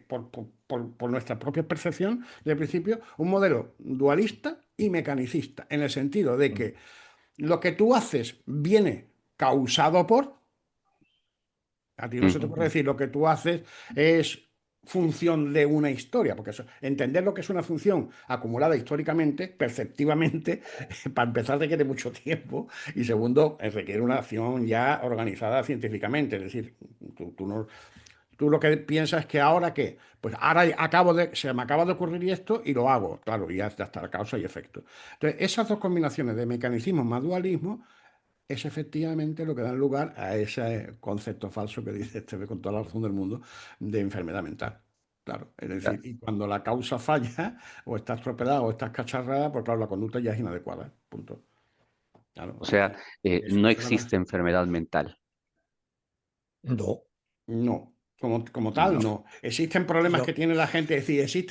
por nuestra propia percepción de principio un modelo dualista y mecanicista, en el sentido de Mm, que lo que tú haces viene causado por, a ti no se te ujú. puede ujú, decir lo que tú haces es función de una historia, porque entender lo que es una función acumulada históricamente, perceptivamente, para empezar requiere mucho tiempo y segundo, requiere una acción ya organizada científicamente, es decir, no, tú lo que piensas es que ahora qué, pues ahora se me acaba de ocurrir esto y lo hago, claro, y ya está la causa y efecto. Entonces, esas dos combinaciones de mecanismo más dualismo es efectivamente lo que da lugar a ese concepto falso que dice Esteve con toda la razón del mundo de enfermedad mental. Claro, es Ya. decir, y cuando la causa falla, o estás estropeada o estás cacharrada, pues claro, la conducta ya es inadecuada. Punto. Claro, O sea, no eso es la. existe enfermedad mental. no, No, como tal, No. no. Existen problemas que yo, tiene la gente, es decir,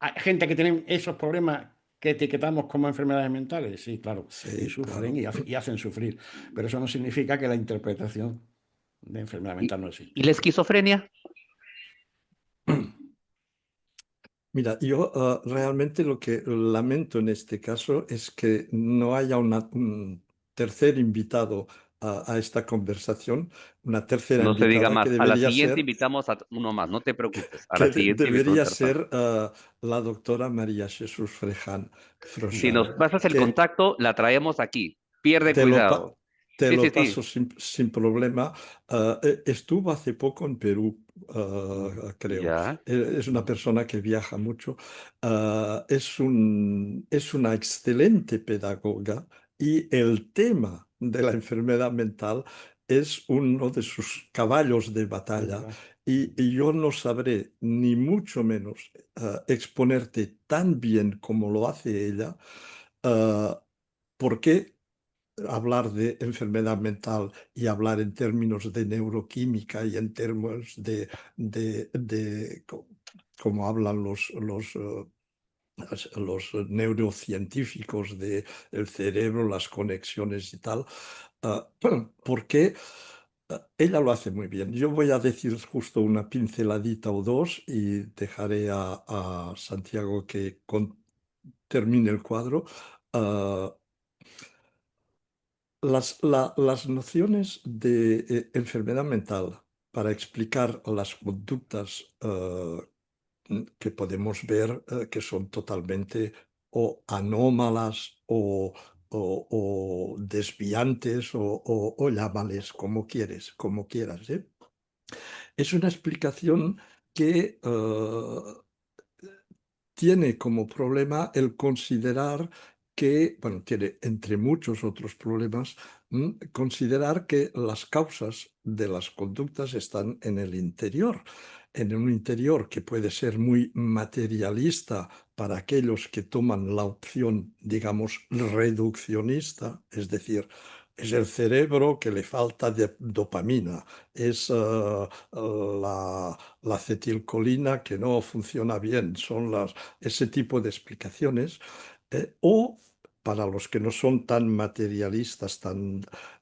hay gente que tiene esos problemas que etiquetamos como enfermedades mentales, sí, claro, y sí, sufren claro. y hacen sufrir, pero eso no significa que la interpretación de enfermedad ¿Y, mental no y existe. la esquizofrenia? Mira, yo realmente lo que lamento en este caso es que no haya un tercer invitado a esta conversación, una tercera No se diga invitada más. A la siguiente invitamos a uno más, no te preocupes. A la que siguiente invitamos a debería una persona. ser la doctora María Jesús Si nos Froján, pasas el que contacto, la traemos aquí. Pierde te lo, pa- cuidado. te Sí, sí, lo paso sí. sin problema. Estuvo hace poco en Perú, creo. Ya. Es una persona que viaja mucho. Es una excelente pedagoga y el tema de la enfermedad mental es uno de sus caballos de Es batalla. verdad. Y yo no sabré, ni mucho menos, exponerte tan bien como lo hace ella. eh, ¿Por qué hablar de enfermedad mental y hablar en términos de neuroquímica y en términos de como hablan los neurocientíficos del cerebro, las conexiones y tal? Ah, ¿Por qué? Ella lo hace muy bien. Yo voy a decir justo una pinceladita o dos y dejaré a Santiago que termine el cuadro. Ah, las nociones de enfermedad mental para explicar las conductas que podemos ver que son totalmente o anómalas o desviantes o llámales como quieres, como quieras, ¿eh? Es una explicación que tiene como problema el considerar que, bueno, tiene entre muchos otros problemas, considerar que las causas de las conductas están en el interior, en un interior que puede ser muy materialista para aquellos que toman la opción, digamos, reduccionista, es decir, es el cerebro que le falta de dopamina, es la acetilcolina que no funciona bien, son ese tipo de explicaciones, o para los que no son tan materialistas,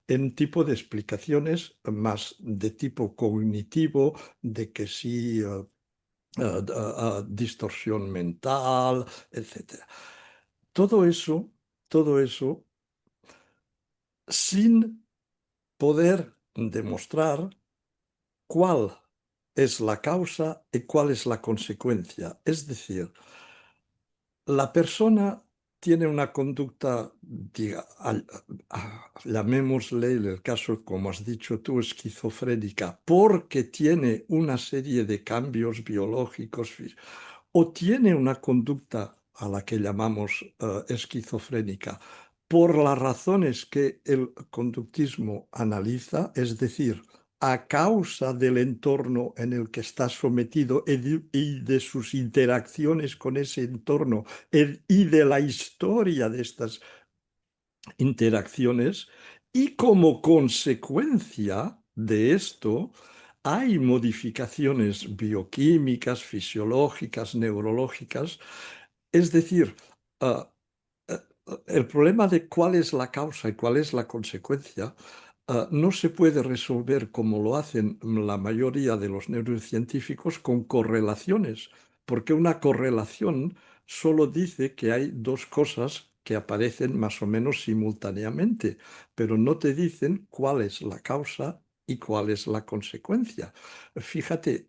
en tipo de explicaciones más de tipo cognitivo, de que sí, distorsión mental, etcétera. Todo eso sin poder demostrar cuál es la causa y cuál es la consecuencia. Es decir, la persona tiene una conducta, llamémosle en el caso, como has dicho tú, esquizofrénica, porque tiene una serie de cambios biológicos o tiene una conducta a la que llamamos esquizofrénica por las razones que el conductismo analiza, es decir, a causa del entorno en el que está sometido y de sus interacciones con ese entorno y de la historia de estas interacciones, y como consecuencia de esto hay modificaciones bioquímicas, fisiológicas, neurológicas, es decir, ah, eh, el problema de cuál es la causa y cuál es la consecuencia no se puede resolver como lo hacen la mayoría de los neurocientíficos con correlaciones, porque una correlación solo dice que hay dos cosas que aparecen más o menos simultáneamente, pero no te dicen cuál es la causa y cuál es la consecuencia. Fíjate,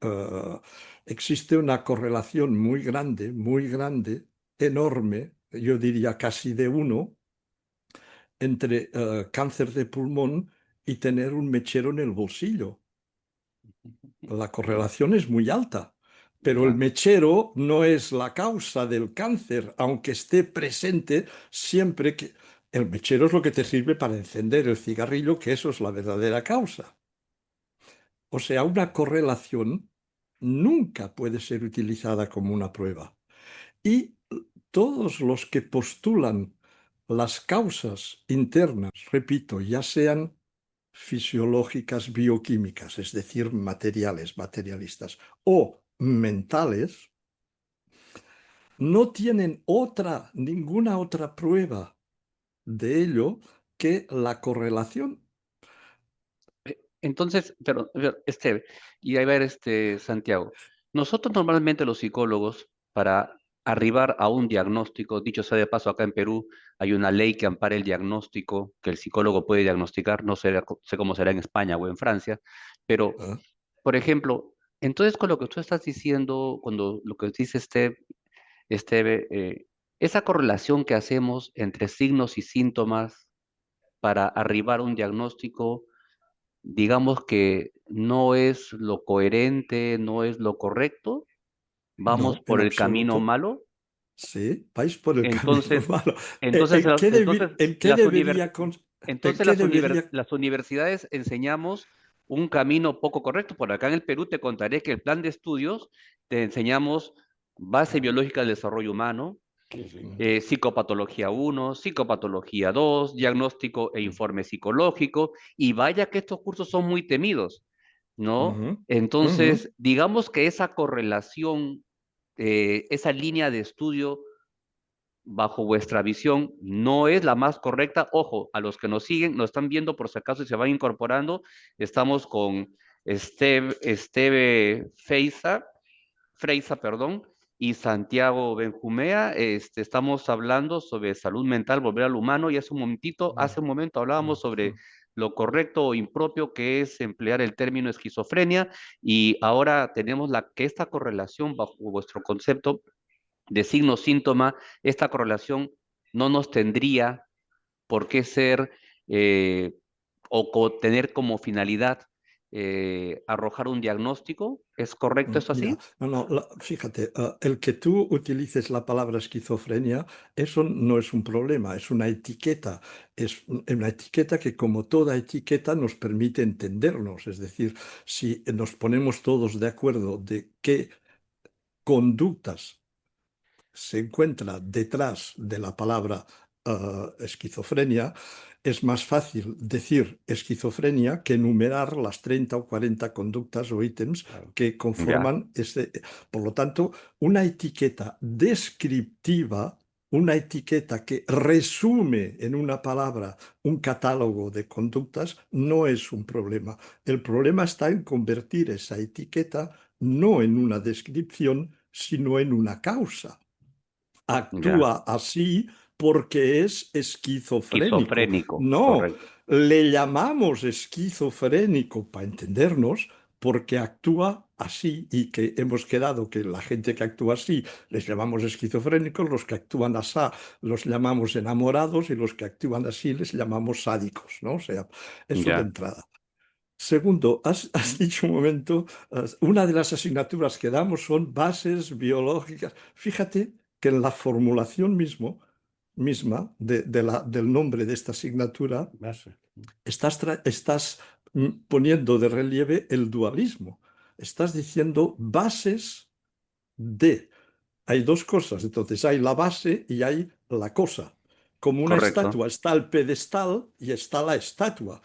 existe una correlación muy grande, enorme, yo diría casi de uno, entre cáncer de pulmón y tener un mechero en el bolsillo. La correlación es muy alta, pero el Ya. mechero no es la causa del cáncer, aunque esté presente siempre que... El mechero es lo que te sirve para encender el cigarrillo, que eso es la verdadera causa. O sea, una correlación nunca puede ser utilizada como una prueba. Y todos los que postulan las causas internas, repito, ya sean fisiológicas, bioquímicas, es decir, materialistas, o mentales, no tienen ninguna otra prueba de ello que la correlación. Entonces, pero, y ahí va a ver Santiago. Nosotros normalmente los psicólogos, para arribar a un diagnóstico, dicho sea de paso, acá en Perú hay una ley que ampara el diagnóstico, que el psicólogo puede diagnosticar, no sé cómo será en España o en Francia, pero, ¿Eh? por ejemplo, entonces con lo que tú estás diciendo, cuando lo que dice Esteve, esa correlación que hacemos entre signos y síntomas para arribar a un diagnóstico, digamos que no es lo coherente, no es lo correcto, vamos No, en por el camino absoluto. malo. Sí, vais por el camino Entonces, malo. entonces, las, entonces, ¿En qué las, univers- debería... ¿En entonces qué debería... las universidades enseñamos un camino poco correcto. Por acá en el Perú te contaré que el plan de estudios te enseñamos base biológica del desarrollo humano, psicopatología uno, psicopatología 2, diagnóstico e informe psicológico, y vaya que estos cursos son muy temidos, ¿no? Ujú, ujú. Entonces, digamos que esa correlación, esa línea de estudio bajo vuestra visión, no es la más correcta. Ojo, a los que nos siguen, nos están viendo por si acaso y se van incorporando, estamos con Esteve Freisa, perdón, y Santiago Benjumea. Estamos hablando sobre salud mental, volver al humano, y hace un momento hablábamos sobre lo correcto o impropio que es emplear el término esquizofrenia, y ahora tenemos que esta correlación bajo vuestro concepto de signo-síntoma, esta correlación no nos tendría por qué ser eh, tener como finalidad arrojar un diagnóstico. ¿Es correcto eso Ya, así? no, no, fíjate, el que tú utilices la palabra esquizofrenia, eso no es un problema, es una etiqueta. Es una etiqueta que, como toda etiqueta, nos permite entendernos. Es decir, si nos ponemos todos de acuerdo de qué conductas se encuentra detrás de la palabra esquizofrenia, es más fácil decir esquizofrenia que enumerar las 30 o 40 conductas o ítems Claro. que Ya, conforman ese. Por lo tanto, una etiqueta descriptiva, una etiqueta que resume en una palabra un catálogo de conductas, no es un problema. El problema está en convertir esa etiqueta no en una descripción, sino en una causa. ya. Actúa así porque es esquizofrénico. Esquizofrénico, No, correcto. le llamamos esquizofrénico para entendernos porque actúa así, y que hemos quedado que la gente que actúa así les llamamos esquizofrénicos, los que actúan así los llamamos enamorados y los que actúan así les llamamos sádicos, ¿no? O sea, eso de Ya. entrada. Segundo, has dicho un momento, una de las asignaturas que damos son bases biológicas. Fíjate que en la formulación misma del nombre de esta asignatura Base. estás poniendo de relieve el dualismo. Estás diciendo bases de. Hay dos cosas, entonces hay la base y hay la cosa. Como una Correcto. estatua está el pedestal y está la estatua.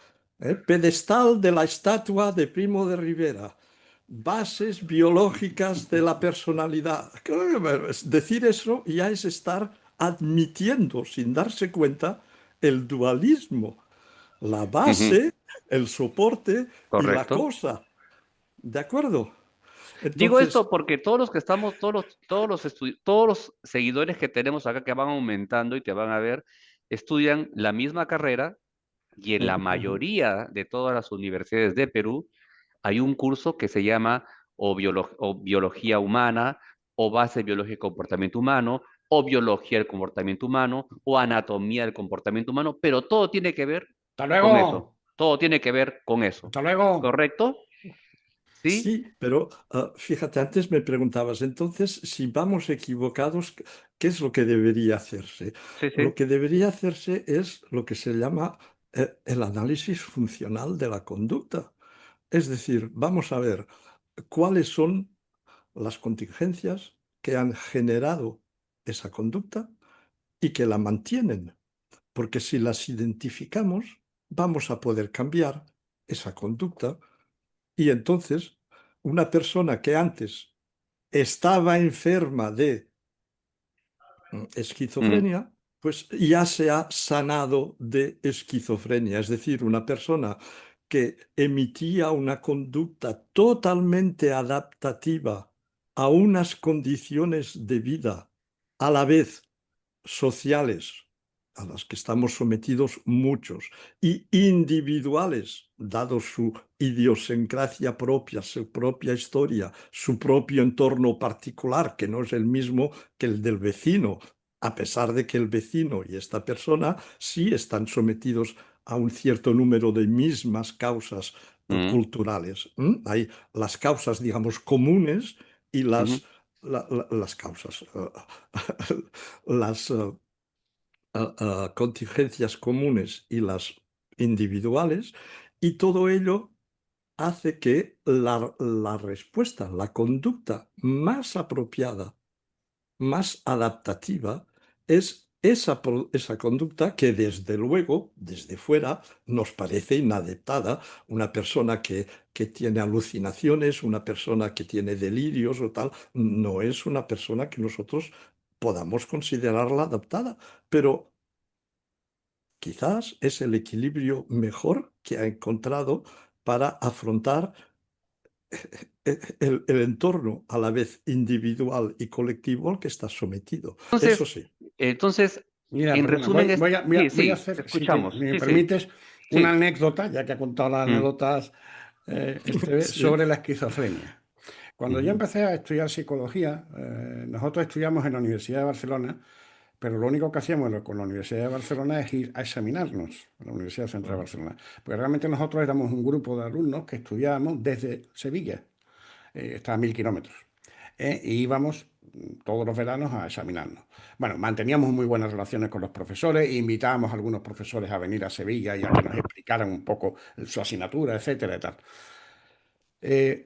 Pedestal de la estatua de Primo de Rivera. Bases biológicas de la personalidad. Decir eso ya es estar admitiendo, sin darse cuenta, el dualismo. La Ujú, base, el soporte y la correcto. cosa. ¿De acuerdo? Digo Entonces, esto porque todos los que estamos, todos los seguidores que tenemos acá que van aumentando y te van a ver, estudian la misma carrera, y en la Ujú. mayoría de todas las universidades de Perú hay un curso que se llama o biología humana, o base de biología y comportamiento humano, o biología del comportamiento humano, o anatomía del comportamiento humano, pero todo tiene que ver Hasta con eso. luego. Todo tiene que ver con eso. Hasta luego. ¿Correcto? ¿Sí? sí, pero fíjate, antes me preguntabas, entonces, si vamos equivocados, ¿qué es lo que debería hacerse? Sí, Lo sí. que debería hacerse es lo que se llama el análisis funcional de la conducta. Es decir, vamos a ver cuáles son las contingencias que han generado esa conducta y que la mantienen, porque si las identificamos, vamos a poder cambiar esa conducta, y entonces una persona que antes estaba enferma de Mm, esquizofrenia, pues ya se ha sanado de esquizofrenia. Es decir, una persona que emitía una conducta totalmente adaptativa a unas condiciones de vida, a la vez sociales, a las que estamos sometidos muchos, y individuales, dado su idiosincrasia propia, su propia historia, su propio entorno particular, que no es el mismo que el del vecino, a pesar de que el vecino y esta persona sí están sometidos a un cierto número de mismas causas mm, culturales. Hay las causas, digamos, comunes y ujú, las causas, las contingencias comunes y las individuales, y todo ello hace que la respuesta, la conducta más apropiada, más adaptativa, es esa conducta que desde luego, desde fuera, nos parece inadaptada. Una persona que tiene alucinaciones, una persona que tiene delirios o tal, no es una persona que nosotros podamos considerarla adaptada, pero quizás es el equilibrio mejor que ha encontrado para afrontar el entorno a la vez individual y colectivo al que está sometido. Eso Entonces, sí. entonces, Mira, en perdona, resumen, voy a sí, voy a sí, te hacer, si escuchamos. me Sí, sí, permites, una sí. anécdota, ya que ha contado las Mm, anécdotas Sí. sobre la esquizofrenia. Cuando yo ujú, empecé a estudiar psicología, nosotros estudiamos en la Universidad de Barcelona, pero lo único que hacíamos con la Universidad de Barcelona es ir a examinarnos, a la Universidad Central de Barcelona. Porque realmente nosotros éramos un grupo de alumnos que estudiábamos desde Sevilla, está a 1000 kilómetros. Y íbamos todos los veranos a examinarnos. Bueno, manteníamos muy buenas relaciones con los profesores, invitábamos a algunos profesores a venir a Sevilla y a que nos explicaran un poco su asignatura, etcétera y tal.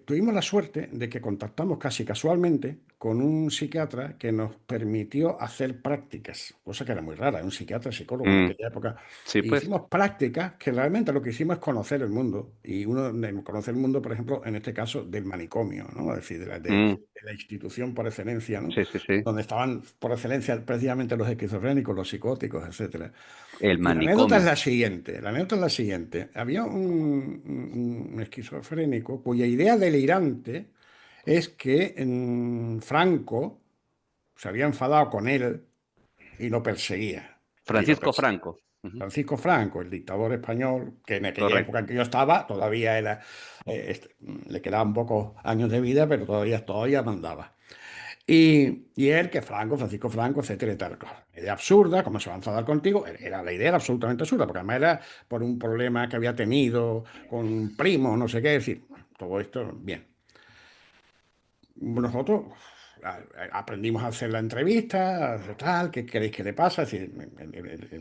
Tuvimos la suerte de que contactamos casi casualmente con un psiquiatra que nos permitió hacer prácticas, cosa que era muy rara, un psiquiatra psicólogo en mm, aquella época. sí, E pues. hicimos prácticas que realmente lo que hicimos es conocer el mundo. Y conocer el mundo, por ejemplo, en este caso, del manicomio, ¿no? Es decir, Mm, de la institución por excelencia, ¿no? sí, sí, sí. Donde estaban por excelencia precisamente los esquizofrénicos, los psicóticos, etcétera. El Y la anécdota es manicomio. la siguiente, la anécdota es la siguiente. Había un esquizofrénico cuya idea delirante es que Franco se había enfadado con él y lo perseguía. Y lo Francisco perseguía. Franco. Ujú, Francisco Franco, el dictador español, que en aquella época correcto. en que yo estaba, todavía era, le quedaban pocos años de vida, pero todavía mandaba. Y él, que Franco, Francisco Franco, etcétera y tal. Claro, idea absurda, ¿cómo se va a enfadar contigo? La idea era absolutamente absurda, porque además era por un problema que había tenido con un primo, no sé qué, es decir, bueno, todo esto, bien. Nosotros aprendimos a hacer la entrevista, tal, ¿qué queréis que le pasa? Es decir,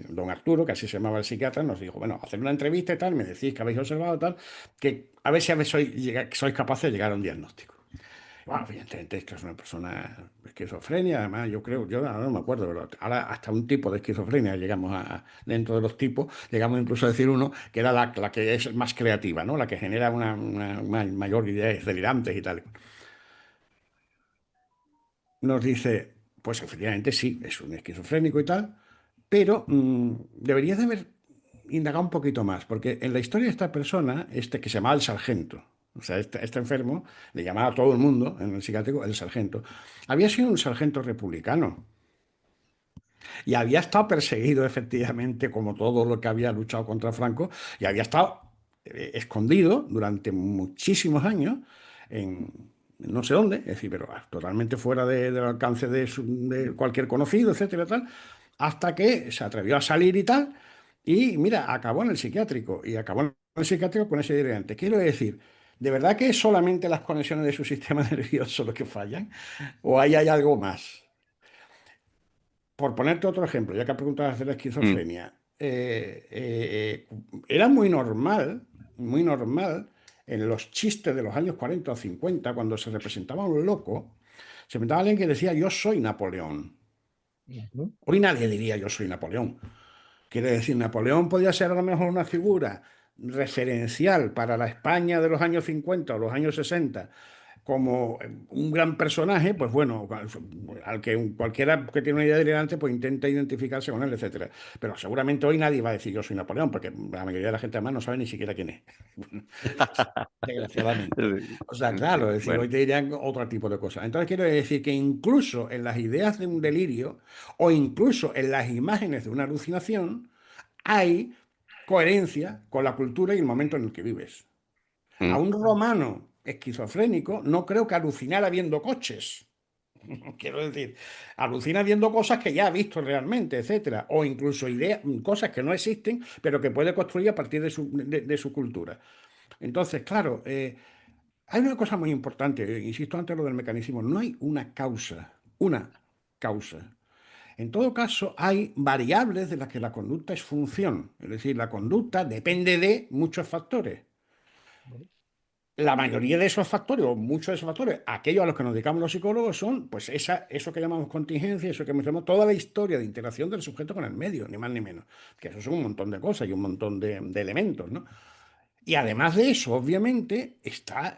don Arturo, que así se llamaba el psiquiatra, nos dijo, bueno, hacer una entrevista y tal, me decís que habéis observado tal, que a ver si sois capaces de llegar a un diagnóstico. Bueno, evidentemente esto es una persona de esquizofrenia, además yo creo, yo ahora no me acuerdo, pero ahora hasta un tipo de esquizofrenia llegamos dentro de los tipos, llegamos incluso a decir uno que era la que es más creativa, ¿no? La que genera una mayor ideas delirantes y tal. Nos dice, pues efectivamente sí, es un esquizofrénico y tal, pero deberías de haber indagado un poquito más, porque en la historia de esta persona, este que se llamaba el sargento, o sea, este enfermo, le llamaba a todo el mundo en el psiquiátrico el sargento, había sido un sargento republicano y había estado perseguido efectivamente como todo lo que había luchado contra Franco y había estado escondido durante muchísimos años en no sé dónde, es decir, pero totalmente fuera del alcance de cualquier conocido, etcétera, tal, hasta que se atrevió a salir y tal, y mira, acabó en el psiquiátrico, y acabó en el psiquiátrico con ese delirante. Quiero decir, ¿de verdad que es solamente las conexiones de su sistema nervioso lo que fallan? ¿O hay algo más? Por ponerte otro ejemplo, ya que preguntabas de la Mm, esquizofrenia, era muy normal en los chistes de los años 40 o 50, cuando se representaba un loco, se presentaba alguien que decía yo soy Napoleón. Ujú. Hoy nadie diría yo soy Napoleón. Quiere decir, Napoleón podía ser a lo mejor una figura referencial para la España de los años 50 o los años 60 como un gran personaje, pues bueno, al que cualquiera que tiene una idea delirante, pues intenta identificarse con él, etcétera. Pero seguramente hoy nadie va a decir yo soy Napoleón, porque la mayoría de la gente además no sabe ni siquiera quién es. Desgraciadamente. O sea, sí, claro, es decir, bueno. hoy te dirían otro tipo de cosas. Entonces quiero decir que incluso en las ideas de un delirio o incluso en las imágenes de una alucinación hay coherencia con la cultura y el momento en el que vives. A Mm, un romano esquizofrénico no creo que alucinara viendo coches. Quiero decir, alucina viendo cosas que ya ha visto realmente, etcétera, o incluso ideas, cosas que no existen, pero que puede construir a partir de su cultura. Entonces, claro, hay una cosa muy importante, insisto antes lo del mecanismo, no hay una causa. En todo caso, hay variables de las que la conducta es función, es decir, la conducta depende de muchos factores. La mayoría de esos factores, o muchos de esos factores, aquellos a los que nos dedicamos los psicólogos, son pues eso que llamamos contingencia, eso que llamamos toda la historia de interacción del sujeto con el medio, ni más ni menos. Que eso son un montón de cosas y un montón de elementos, ¿no? Y además de eso, obviamente, está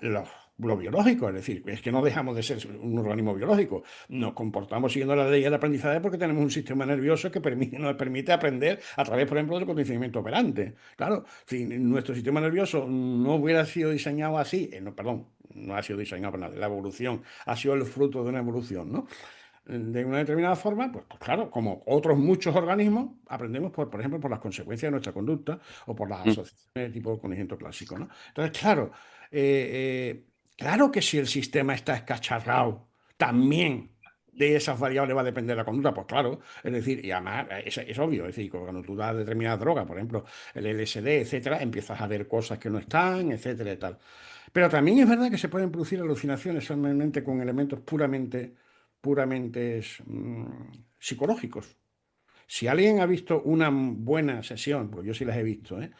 lo biológico, es decir, es que no dejamos de ser un organismo biológico. Nos comportamos siguiendo las leyes del aprendizaje porque tenemos un sistema nervioso que nos permite aprender a través, por ejemplo, del condicionamiento operante. Claro, si nuestro sistema nervioso no hubiera sido diseñado así, no, perdón, no ha sido diseñado para nada, la evolución ha sido el fruto de una evolución, ¿no? De una determinada forma, pues claro, como otros muchos organismos, aprendemos, por ejemplo, por las consecuencias de nuestra conducta o por las Mm, asociaciones de tipo conocimiento clásico, ¿no? Entonces, claro, claro que si el sistema está escacharrado, también de esas variables va a depender la conducta, pues claro, es decir, y además es obvio, es decir, cuando tú das determinadas drogas, por ejemplo, el LSD, etcétera, empiezas a ver cosas que no están, etcétera, y tal. Pero también es verdad que se pueden producir alucinaciones solamente con elementos puramente psicológicos. Si alguien ha visto una buena sesión, pues yo sí las he visto, ¿eh?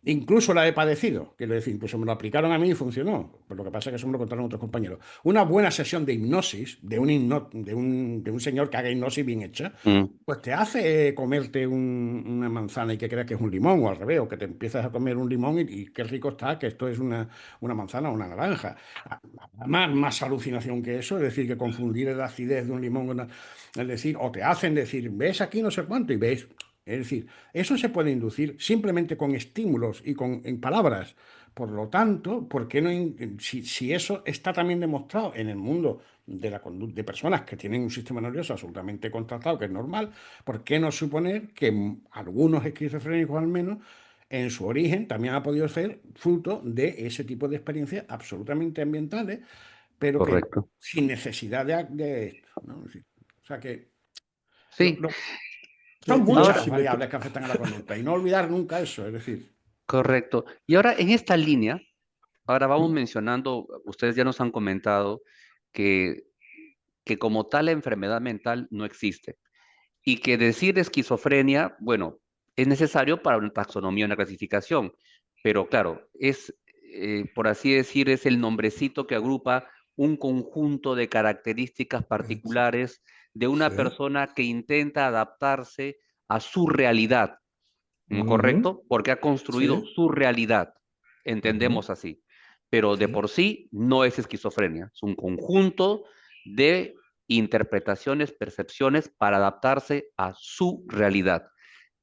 Incluso la he padecido, quiero decir, incluso me lo aplicaron a mí y funcionó. Pero lo que pasa es que eso me lo contaron otros compañeros. Una buena sesión de hipnosis de un señor que haga hipnosis bien hecha, mm, pues te hace comerte una manzana y que creas que es un limón, o al revés, o que te empiezas a comer un limón y qué rico está, que esto es una manzana o una naranja. Más alucinación que eso, es decir, que confundir la acidez de un limón con es decir, o te hacen decir, ves aquí no sé cuánto y ves. Es decir, eso se puede inducir simplemente con estímulos y en palabras. Por lo tanto, ¿por qué no, si eso está también demostrado en el mundo de la conducta de personas que tienen un sistema nervioso absolutamente contractado, que es normal, ¿por qué no suponer que algunos esquizofrénicos al menos en su origen también ha podido ser fruto de ese tipo de experiencias absolutamente ambientales, pero que correcto. sin necesidad de esto, ¿no? Es decir, o sea que lo- Sí, lo- son Y yo muchas las ahora, si me... variables que afectan a la conducta y no olvidar nunca eso, es decir, correcto. Y ahora en esta línea, ahora vamos ¿Mm? mencionando, ustedes ya nos han comentado que, que como tal la enfermedad mental no existe y que decir esquizofrenia, bueno, es necesario para una taxonomía, una clasificación, pero claro, es, por así decir, es el nombrecito que agrupa un conjunto de características Sí, particulares de una sí. persona que intenta adaptarse a su realidad. Ujú, ¿Correcto? Porque ha construido sí, su realidad, ujú, entendemos así, pero de sí. por sí no es esquizofrenia, es un conjunto de interpretaciones, percepciones para adaptarse a su realidad,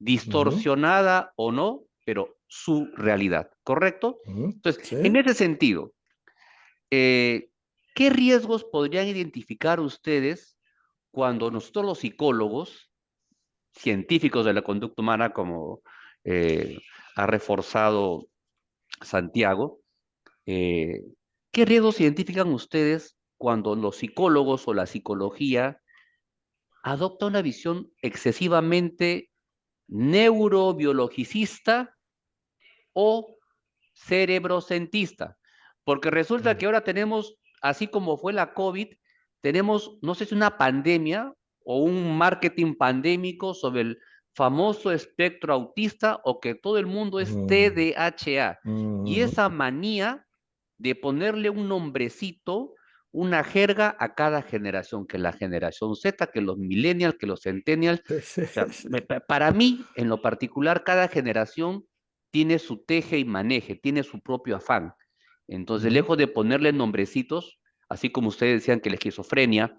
Ujú, distorsionada o no, pero su realidad, ¿correcto? ujú, Entonces, sí. en ese sentido, eh, ¿qué riesgos podrían identificar ustedes cuando nosotros los psicólogos, científicos de la conducta humana, como eh, ha reforzado Santiago, eh, ¿qué riesgos identifican ustedes cuando los psicólogos o la psicología adopta una visión excesivamente neurobiologicista o cerebrocentista? Porque resulta Mm, que ahora tenemos, así como fue la COVID, tenemos, no sé si una pandemia o un marketing pandémico sobre el famoso espectro autista o que todo el mundo es mm, TDAH. Y mm. esa manía de ponerle un nombrecito, una jerga a cada generación, que la generación Z, que los millennials, que los centennials. O sea, para mí, en lo particular, cada generación tiene su teje y maneje, tiene su propio afán. Entonces, Mm, lejos de ponerle nombrecitos, así como ustedes decían que la esquizofrenia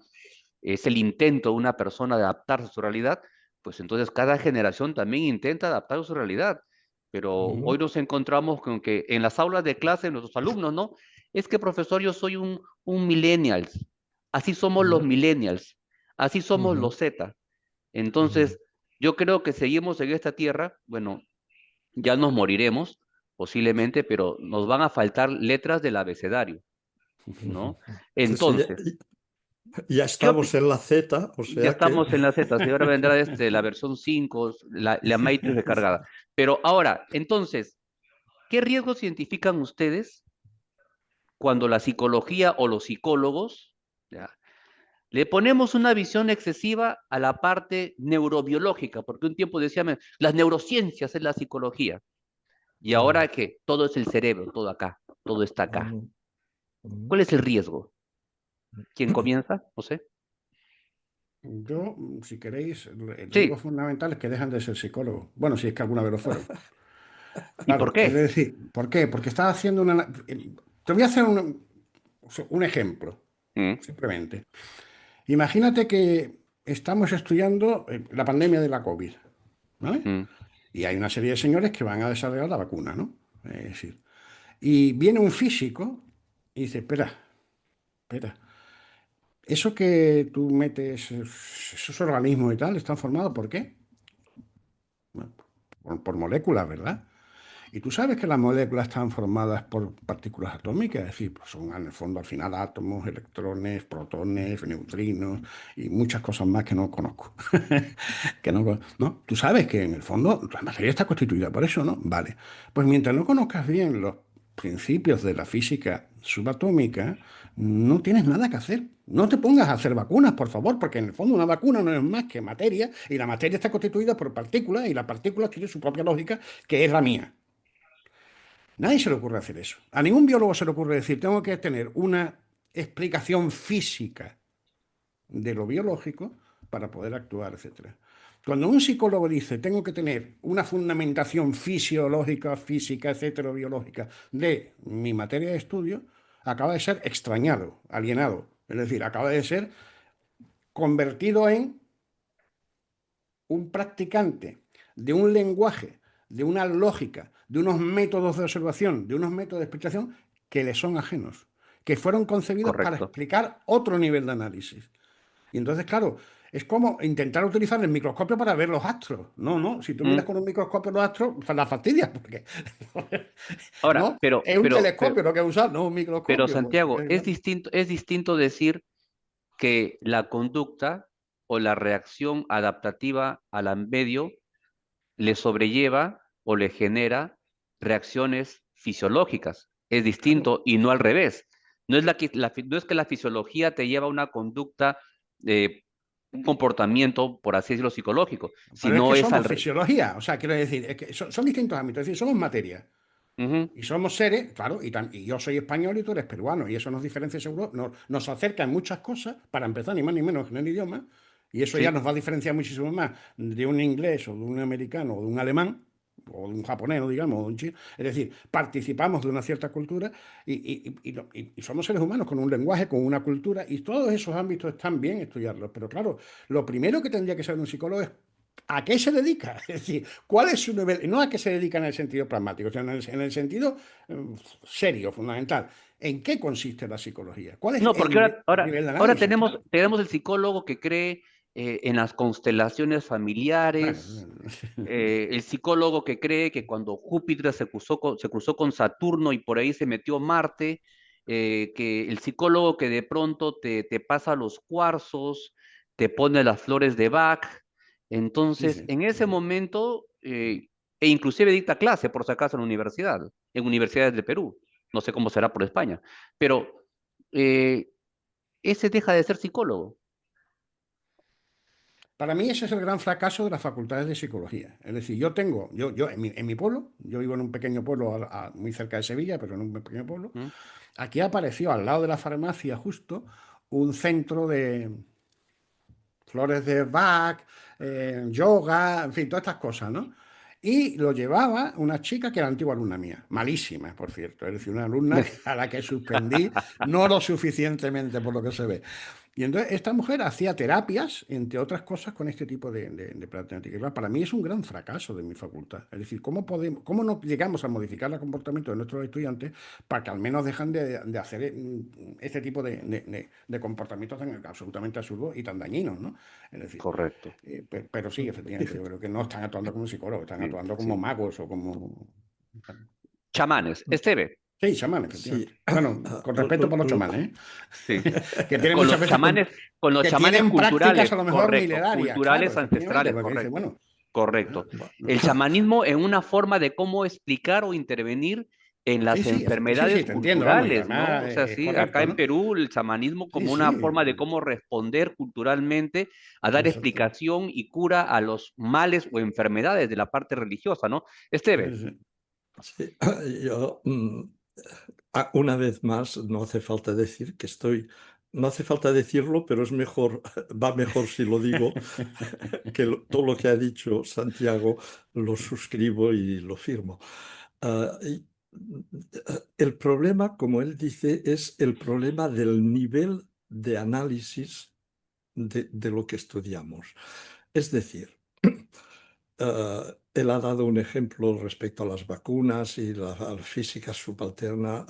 es el intento de una persona de adaptarse a su realidad, pues entonces cada generación también intenta adaptar a su realidad. Pero ujú, hoy nos encontramos con que en las aulas de clase, nuestros alumnos, ¿no? Es que, profesor, yo soy un millennials. Así somos los mm, millennials. Así somos ujú, los Z. mm. Entonces, yo creo que seguimos en esta tierra, bueno, ya nos moriremos posiblemente, pero nos van a faltar letras del abecedario, ¿no? Sí, sí, Entonces, ya ¿qué estamos en la Z, o ya sea que... estamos en la Z, y ahora vendrá la versión 5, la Matrix recargada. Pero ahora, entonces, ¿qué riesgos identifican ustedes cuando la psicología o los psicólogos, ya, le ponemos una visión excesiva a la parte neurobiológica? Porque un tiempo decían, las neurociencias es la psicología. Y Mm, ahora que todo es el cerebro, todo acá, todo está acá. mm, mm. ¿Cuál es el riesgo? ¿Quién comienza? No sé. yo, si queréis, el riesgo Sí. fundamental es que dejan de ser psicólogos. Bueno, si es que alguna vez lo fueron. ¿Y por Claro, es qué? decir, ¿por qué? Porque estás haciendo una... Te voy a hacer una... un ejemplo, Mm, simplemente. Imagínate que estamos estudiando la pandemia de la COVID, ¿vale? mm, Y hay una serie de señores que van a desarrollar la vacuna, ¿no? Es decir, y viene un físico y dice, espera, espera, eso que tú metes, esos organismos y tal, están formados ¿por qué? Bueno, por moléculas, ¿verdad? Y tú sabes que las moléculas están formadas por partículas atómicas, es decir, pues son en el fondo al final átomos, electrones, protones, neutrinos y muchas cosas más que no conozco. Que no, no, tú sabes que en el fondo la materia está constituida por eso, ¿no? Vale. Pues mientras no conozcas bien los principios de la física subatómica, no tienes nada que hacer. No te pongas a hacer vacunas, por favor, porque en el fondo una vacuna no es más que materia y la materia está constituida por partículas y las partículas tienen su propia lógica, que es la mía. Nadie se le ocurre hacer eso. A ningún biólogo se le ocurre decir, tengo que tener una explicación física de lo biológico para poder actuar, etcétera. Cuando un psicólogo dice, tengo que tener una fundamentación fisiológica, física, etcétera, biológica de mi materia de estudio, acaba de ser extrañado, alienado. Es decir, acaba de ser convertido en un practicante de un lenguaje, de una lógica, de unos métodos de observación, de unos métodos de explicación que le son ajenos, que fueron concebidos para correcto. explicar otro nivel de análisis. Y entonces, claro, es como intentar utilizar el microscopio para ver los astros. No, no, si tú miras Mm. con un microscopio los astros, pues la fastidias, porque Ahora, no, es un telescopio lo que usar, no un pero microscopio. Santiago, es distinto decir que la conducta o la reacción adaptativa al medio le sobrelleva o le genera reacciones fisiológicas. Es Claro. distinto y no al revés. No es que la fisiología te lleva a una conducta, un comportamiento, por así decirlo, psicológico, Pero es sino que es somos al revés. fisiología, o sea, quiero decir, es que son distintos ámbitos, es decir, somos materia. Y somos seres, claro, y yo soy español y tú eres peruano, y eso nos diferencia seguro, nos acerca en muchas cosas, para empezar, ni más ni menos en el idioma, y eso ya Sí, nos va a diferenciar muchísimo más de un inglés o de un americano o de un alemán, o de un japonés, digamos, o de un chino. Es decir, participamos de una cierta cultura y somos seres humanos con un lenguaje, con una cultura, y todos esos ámbitos están bien estudiarlos. Pero claro, lo primero que tendría que saber un psicólogo es ¿a qué se dedica? Es decir, ¿cuál es su nivel? No a qué se dedica en el sentido pragmático, sino en el sentido serio, fundamental. ¿En qué consiste la psicología? ¿Cuál es no, porque el nivel de ahora análisis? Claro. tenemos el psicólogo que cree en las constelaciones familiares, Bueno, el psicólogo que cree que cuando Júpiter se cruzó con Saturno y por ahí se metió Marte, que el psicólogo que de pronto te pasa los cuarzos, te pone las flores de Bach. sí, Entonces, sí, en sí, ese sí. momento, e inclusive dicta clase, por si acaso, en la universidad, en universidades de Perú. No sé cómo será por España, pero eh, ese deja de ser psicólogo. Para mí ese es el gran fracaso de las facultades de psicología. Es decir, yo en mi pueblo, yo vivo en un pequeño pueblo muy cerca de Sevilla, pero en un pequeño pueblo, ¿Mm? aquí apareció al lado de la farmacia justo un centro de flores de Bach, yoga, en fin, todas estas cosas, ¿no? Y lo llevaba una chica que era antigua alumna mía, malísima, por cierto, es decir, una alumna a la que suspendí no lo suficientemente por lo que se ve. Y entonces esta mujer hacía terapias, entre otras cosas, con este tipo de prácticas. Y claro, para mí es un gran fracaso de mi facultad. Es decir, cómo no llegamos a modificar el comportamiento de nuestros estudiantes para que al menos dejan de hacer este tipo de comportamientos tan absolutamente absurdos y tan dañinos, ¿no? Es decir, Correcto. pero sí, efectivamente, yo creo que no están actuando como psicólogos, están Sí, actuando como sí. magos o como... Chamanes. Esteve, Sí, chamán, Sí, efectivamente. Bueno, con respeto por los chamanes, sí. ¿eh? Que tienen muchas veces Con los que chamanes tienen prácticas a culturales, lo mejor correcto. milenarias, claro, Culturales efectivamente, ancestrales, porque dice, correcto. bueno, Correcto. no. El chamanismo en una forma de cómo explicar o intervenir en Sí, las sí, sí, sí, enfermedades te entiendo, vamos, y culturales, ¿no? además O sea, es sí, acá correcto, en ¿no? Perú el chamanismo Sí, como una sí, forma de cómo responder culturalmente a dar exacto. explicación y cura a los males o enfermedades de la parte religiosa, ¿no? Sí, Esteve, sí. sí. Yo, una vez más, no hace falta decir que estoy, no hace falta decirlo, pero es mejor, va mejor si lo digo, que todo lo que ha dicho Santiago lo suscribo y lo firmo. el problema, como él dice, es el problema del nivel de análisis de lo que estudiamos. Es decir, él ha dado un ejemplo respecto a las vacunas y la física subalterna,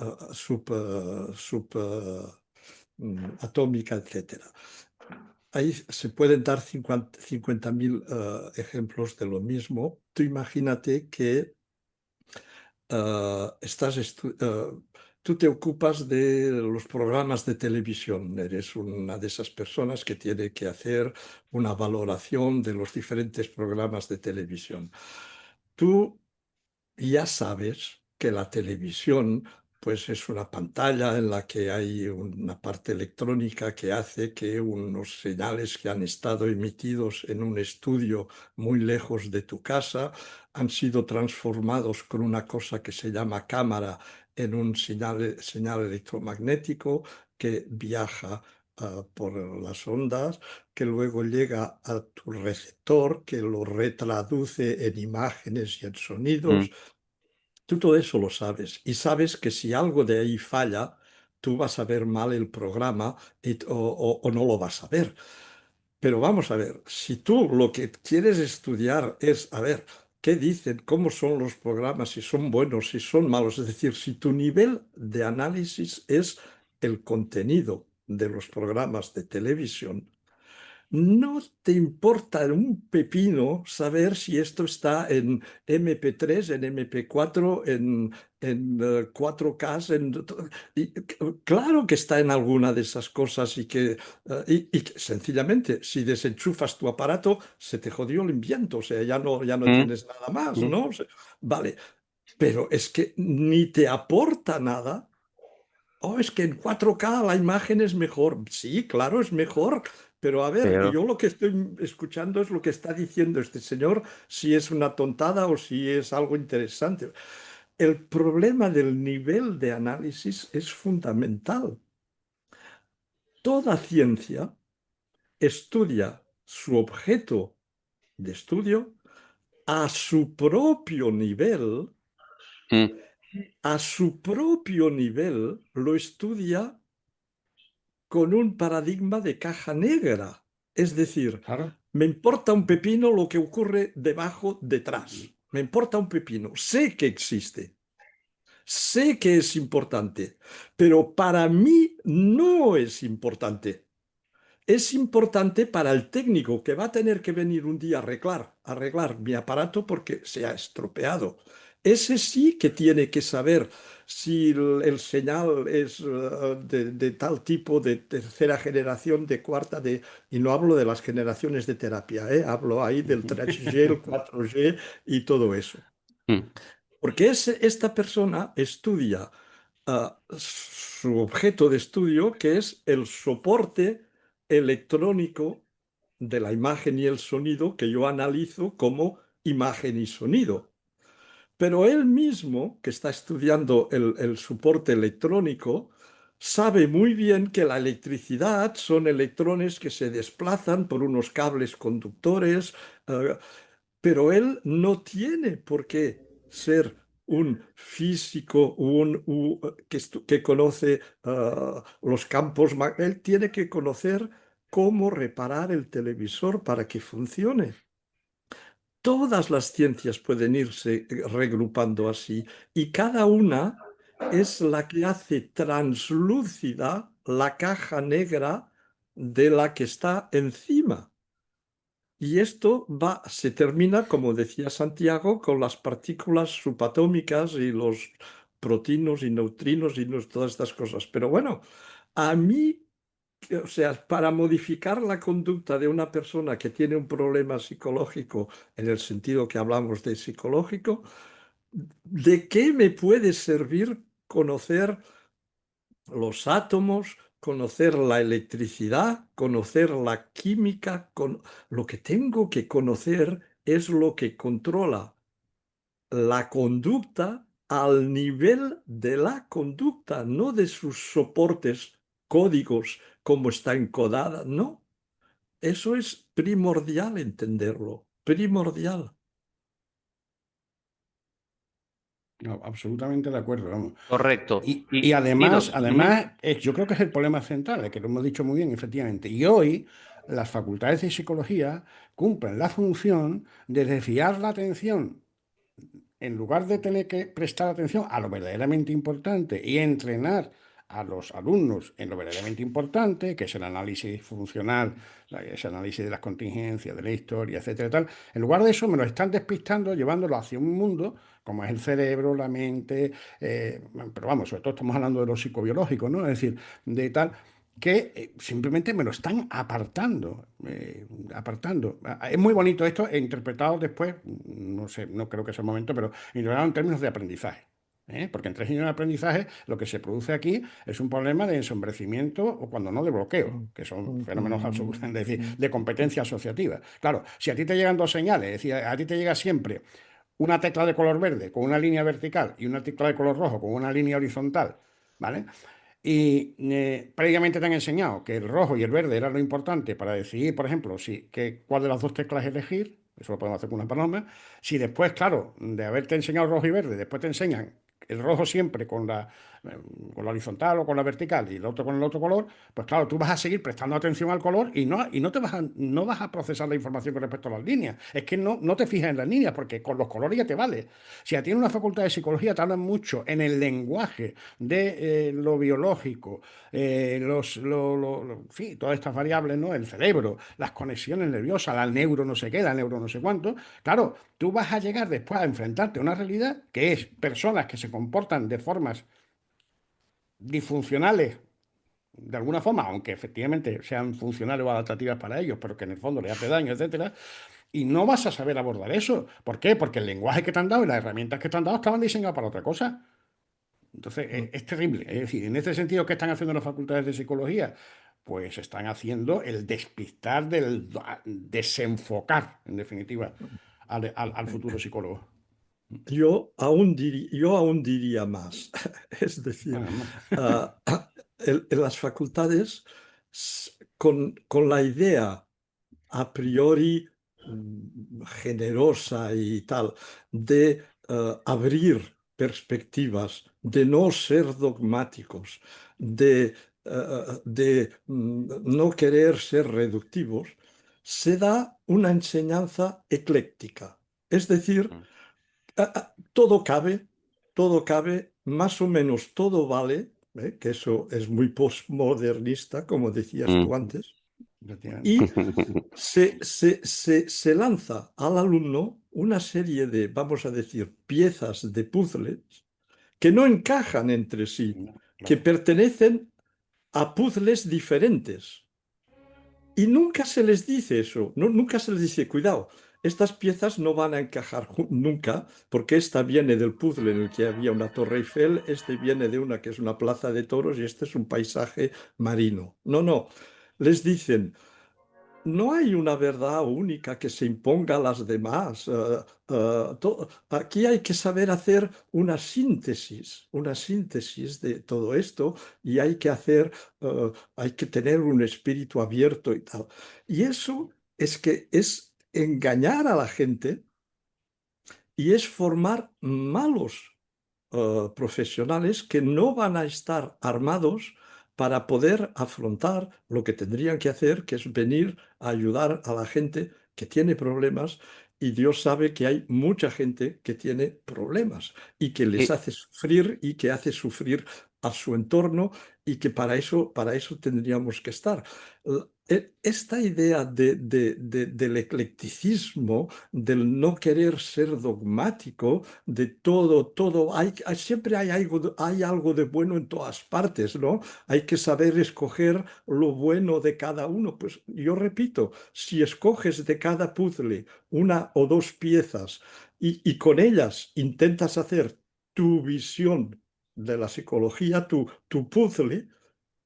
atómica, etcétera. Ahí se pueden dar 50.000 ejemplos de lo mismo. Tú imagínate que tú te ocupas de los programas de televisión. Eres una de esas personas que tiene que hacer una valoración de los diferentes programas de televisión. Tú ya sabes que la televisión, pues es una pantalla en la que hay una parte electrónica que hace que unos señales que han estado emitidos en un estudio muy lejos de tu casa han sido transformados con una cosa que se llama cámara en un señal electromagnético que viaja por las ondas, que luego llega a tu receptor, que lo retraduce en imágenes y en Mm, sonidos. Tú todo eso lo sabes y sabes que si algo de ahí falla, tú vas a ver mal el programa o no lo vas a ver. Pero vamos a ver, si tú lo que quieres estudiar es, a ver, qué dicen, cómo son los programas, si son buenos, si son malos, es decir, si tu nivel de análisis es el contenido de los programas de televisión, no te importa un pepino saber si esto está en MP3, en MP4, en 4K. Claro que está en alguna de esas cosas y que sencillamente si desenchufas tu aparato se te jodió el invento, o sea, ya no mm, tienes nada más, mm, ¿no? Vale, pero es que ni te aporta nada. Oh, es que en 4K la imagen es mejor. Sí, claro, es mejor. Pero a ver, pero, yo lo que estoy escuchando es lo que está diciendo este señor, si es una tontada o si es algo interesante. El problema del nivel de análisis es fundamental. Toda ciencia estudia su objeto de estudio a su propio nivel, mm, a su propio nivel lo estudia con un paradigma de caja negra. Es decir, Claro. me importa un pepino lo que ocurre debajo, detrás. Me importa un pepino. Sé que existe. Sé que es importante. Pero para mí no es importante. Es importante para el técnico que va a tener que venir un día a arreglar mi aparato porque se ha estropeado. Ese sí que tiene que saber si el señal es de tal tipo, de tercera generación, de cuarta, y no hablo de las generaciones de terapia, hablo ahí del 3G, el 4G y todo eso. mm, Porque esta persona estudia su objeto de estudio, que es el soporte electrónico de la imagen y el sonido que yo analizo como imagen y sonido. Pero él mismo, que está estudiando el soporte electrónico, sabe muy bien que la electricidad son electrones que se desplazan por unos cables conductores, eh, pero él no tiene por qué ser un físico que conoce los campos. Él tiene que conocer cómo reparar el televisor para que funcione. Todas las ciencias pueden irse regrupando así y cada una es la que hace translúcida la caja negra de la que está encima. Y esto se termina, como decía Santiago, con las partículas subatómicas y los protinos y neutrinos y todas estas cosas. Pero bueno, a mí, o sea, para modificar la conducta de una persona que tiene un problema psicológico, en el sentido que hablamos de psicológico, ¿de qué me puede servir conocer los átomos, conocer la electricidad, conocer la química? Lo que tengo que conocer es lo que controla la conducta al nivel de la conducta, no de sus soportes, códigos, cómo está encodada, no. Eso es primordial entenderlo, primordial. No, absolutamente de acuerdo, vamos. Correcto. Y además, Dinos. Ujú. yo creo que es el problema central, que lo hemos dicho muy bien, efectivamente. Y hoy las facultades de psicología cumplen la función de desviar la atención, en lugar de tener que prestar atención a lo verdaderamente importante y entrenar a los alumnos en lo verdaderamente importante, que es el análisis funcional, ese análisis de las contingencias, de la historia, etcétera, y tal. En lugar de eso, me lo están despistando, llevándolo hacia un mundo como es el cerebro, la mente, pero vamos, sobre todo estamos hablando de lo psicobiológico, ¿no? Es decir, de tal que simplemente me lo están apartando, apartando. Es muy bonito esto, e interpretado después, no sé, no creo que sea el momento, pero interpretado en términos de aprendizaje. Porque en términos de aprendizaje lo que se produce aquí es un problema de ensombrecimiento o cuando no de bloqueo, que son fenómenos absolutos, es decir, de competencia asociativa. Claro, si a ti te llegan dos señales, es decir, a ti te llega siempre una tecla de color verde con una línea vertical y una tecla de color rojo con una línea horizontal, ¿vale? Y previamente te han enseñado que el rojo y el verde era lo importante para decidir, por ejemplo, cuál de las dos teclas elegir. Eso lo podemos hacer con una paloma. Si después, claro, de haberte enseñado rojo y verde, después te enseñan el rojo siempre con la horizontal o con la vertical y el otro con el otro color, pues claro, tú vas a seguir prestando atención al color y no no vas a procesar la información con respecto a las líneas. Es que no te fijas en las líneas porque con los colores ya te vale. Si a ti en una facultad de psicología te hablan mucho en el lenguaje de lo biológico, sí, todas estas variables, ¿no? El cerebro, las conexiones nerviosas, la neuro no sé qué, la neuro no sé cuánto. Claro, tú vas a llegar después a enfrentarte a una realidad que es personas que se comportan de formas disfuncionales, de alguna forma, aunque efectivamente sean funcionales o adaptativas para ellos, pero que en el fondo les hace daño, etcétera, y no vas a saber abordar eso. ¿Por qué? Porque el lenguaje que te han dado y las herramientas que te han dado estaban diseñadas para otra cosa. Entonces, es terrible. Es decir, en este sentido, ¿qué están haciendo las facultades de psicología? Pues están haciendo el despistar, desenfocar, en definitiva, al futuro psicólogo. Yo aún diría más. Es decir, Bueno, ah, en las facultades, con la idea a priori generosa y tal, de abrir perspectivas, de no ser dogmáticos, de no querer ser reductivos, se da una enseñanza ecléctica. Es decir, Mm, todo cabe, más o menos todo vale, que eso es muy postmodernista, como decías mm. tú antes, efectivamente. y se lanza al alumno una serie de, vamos a decir, piezas de puzzles que no encajan entre sí, No, que claro. pertenecen a puzzles diferentes. Y nunca se les dice eso, nunca se les dice, cuidado, estas piezas no van a encajar nunca, porque esta viene del puzzle en el que había una Torre Eiffel, este viene de una que es una plaza de toros y este es un paisaje marino. No, les dicen, no hay una verdad única que se imponga a las demás. Aquí hay que saber hacer una síntesis de todo esto y hay que tener un espíritu abierto y tal. Y eso es que es engañar a la gente y es formar malos profesionales que no van a estar armados para poder afrontar lo que tendrían que hacer, que es venir a ayudar a la gente que tiene problemas. Y Dios sabe que hay mucha gente que tiene problemas y que les Eh, hace sufrir y que hace sufrir a su entorno y que para eso tendríamos que estar. Esta idea del eclecticismo, del no querer ser dogmático, de todo, siempre hay algo de bueno en todas partes, ¿no? Hay que saber escoger lo bueno de cada uno. Pues yo repito, si escoges de cada puzzle una o dos piezas y con ellas intentas hacer tu visión de la psicología, tu puzzle,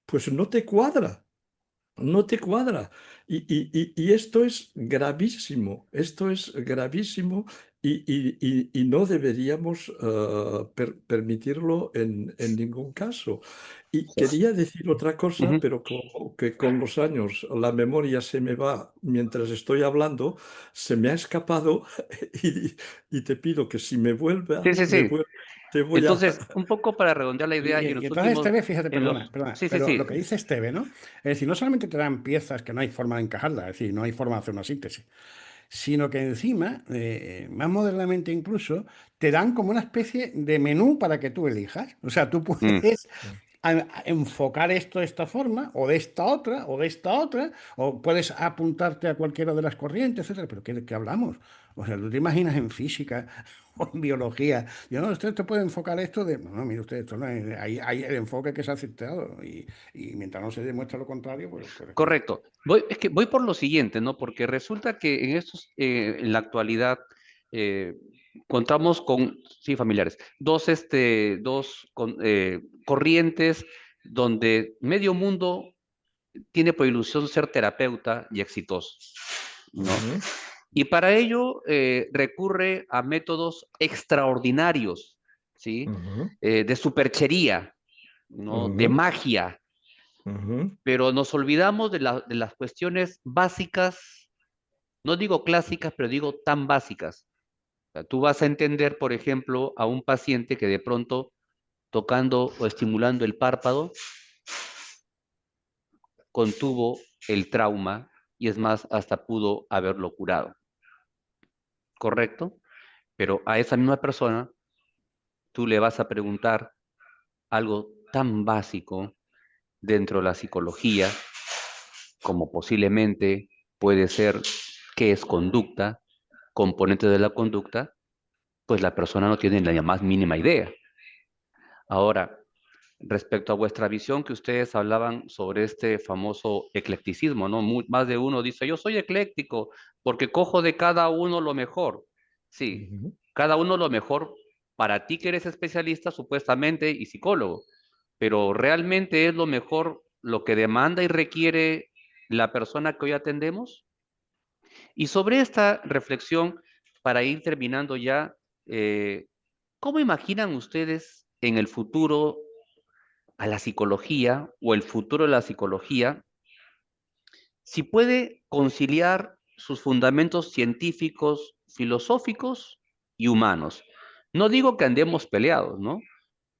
pues no te cuadra. No te cuadra. Y esto es gravísimo, esto es gravísimo y no deberíamos permitirlo en ningún caso. Y quería decir otra cosa, ujú. pero como que con los años la memoria se me va mientras estoy hablando, se me ha escapado y te pido que si me Sí, vuelva, sí, me sí. vuelva. te voy a... Entonces, un poco para redondear la idea, y en Y los entonces últimos, Esteve, fíjate, en perdona, los, perdona, sí, sí, pero sí, lo que dice Esteve, ¿no? Es decir, no solamente te dan piezas que no hay forma de encajarlas, es decir, no hay forma de hacer una síntesis, sino que encima, más modernamente incluso, te dan como una especie de menú para que tú elijas. O sea, tú mm, puedes a enfocar esto de esta forma, o de esta otra, o de esta otra, o puedes apuntarte a cualquiera de las corrientes, etcétera. Pero ¿qué hablamos? O sea, tú te imaginas en física o en biología. Yo, no, usted te puede enfocar esto de. No, no, mire usted, esto no es. Hay el enfoque que se ha aceptado. Y mientras no se demuestre lo contrario, pues que está. correcto. Es que voy por lo siguiente, ¿no? Porque resulta que en la actualidad, eh, contamos con, sí, familiares, corrientes donde medio mundo tiene por ilusión ser terapeuta y exitoso, ¿no? Ujú, Y para ello recurre a métodos extraordinarios, ¿sí? ujú, De superchería, ¿no? De ujú, magia, ujú. pero nos olvidamos de las cuestiones básicas, no digo clásicas, pero digo tan básicas. O sea, tú vas a entender, por ejemplo, a un paciente que de pronto, tocando o estimulando el párpado, contuvo el trauma y es más, hasta pudo haberlo curado, ¿correcto? Pero a esa misma persona tú le vas a preguntar algo tan básico dentro de la psicología como posiblemente puede ser qué es conducta, componentes de la conducta, pues la persona no tiene la más mínima idea. Ahora, respecto a vuestra visión que ustedes hablaban sobre este famoso eclecticismo, ¿no? Más de uno dice, yo soy ecléctico porque cojo de cada uno lo mejor. Sí, Ujú. cada uno lo mejor para ti que eres especialista supuestamente y psicólogo, pero realmente es lo mejor lo que demanda y requiere la persona que hoy atendemos. Y sobre esta reflexión, para ir terminando ya, eh, ¿cómo imaginan ustedes en el futuro a la psicología o el futuro de la psicología si puede conciliar sus fundamentos científicos, filosóficos y humanos? No digo que andemos peleados, ¿no?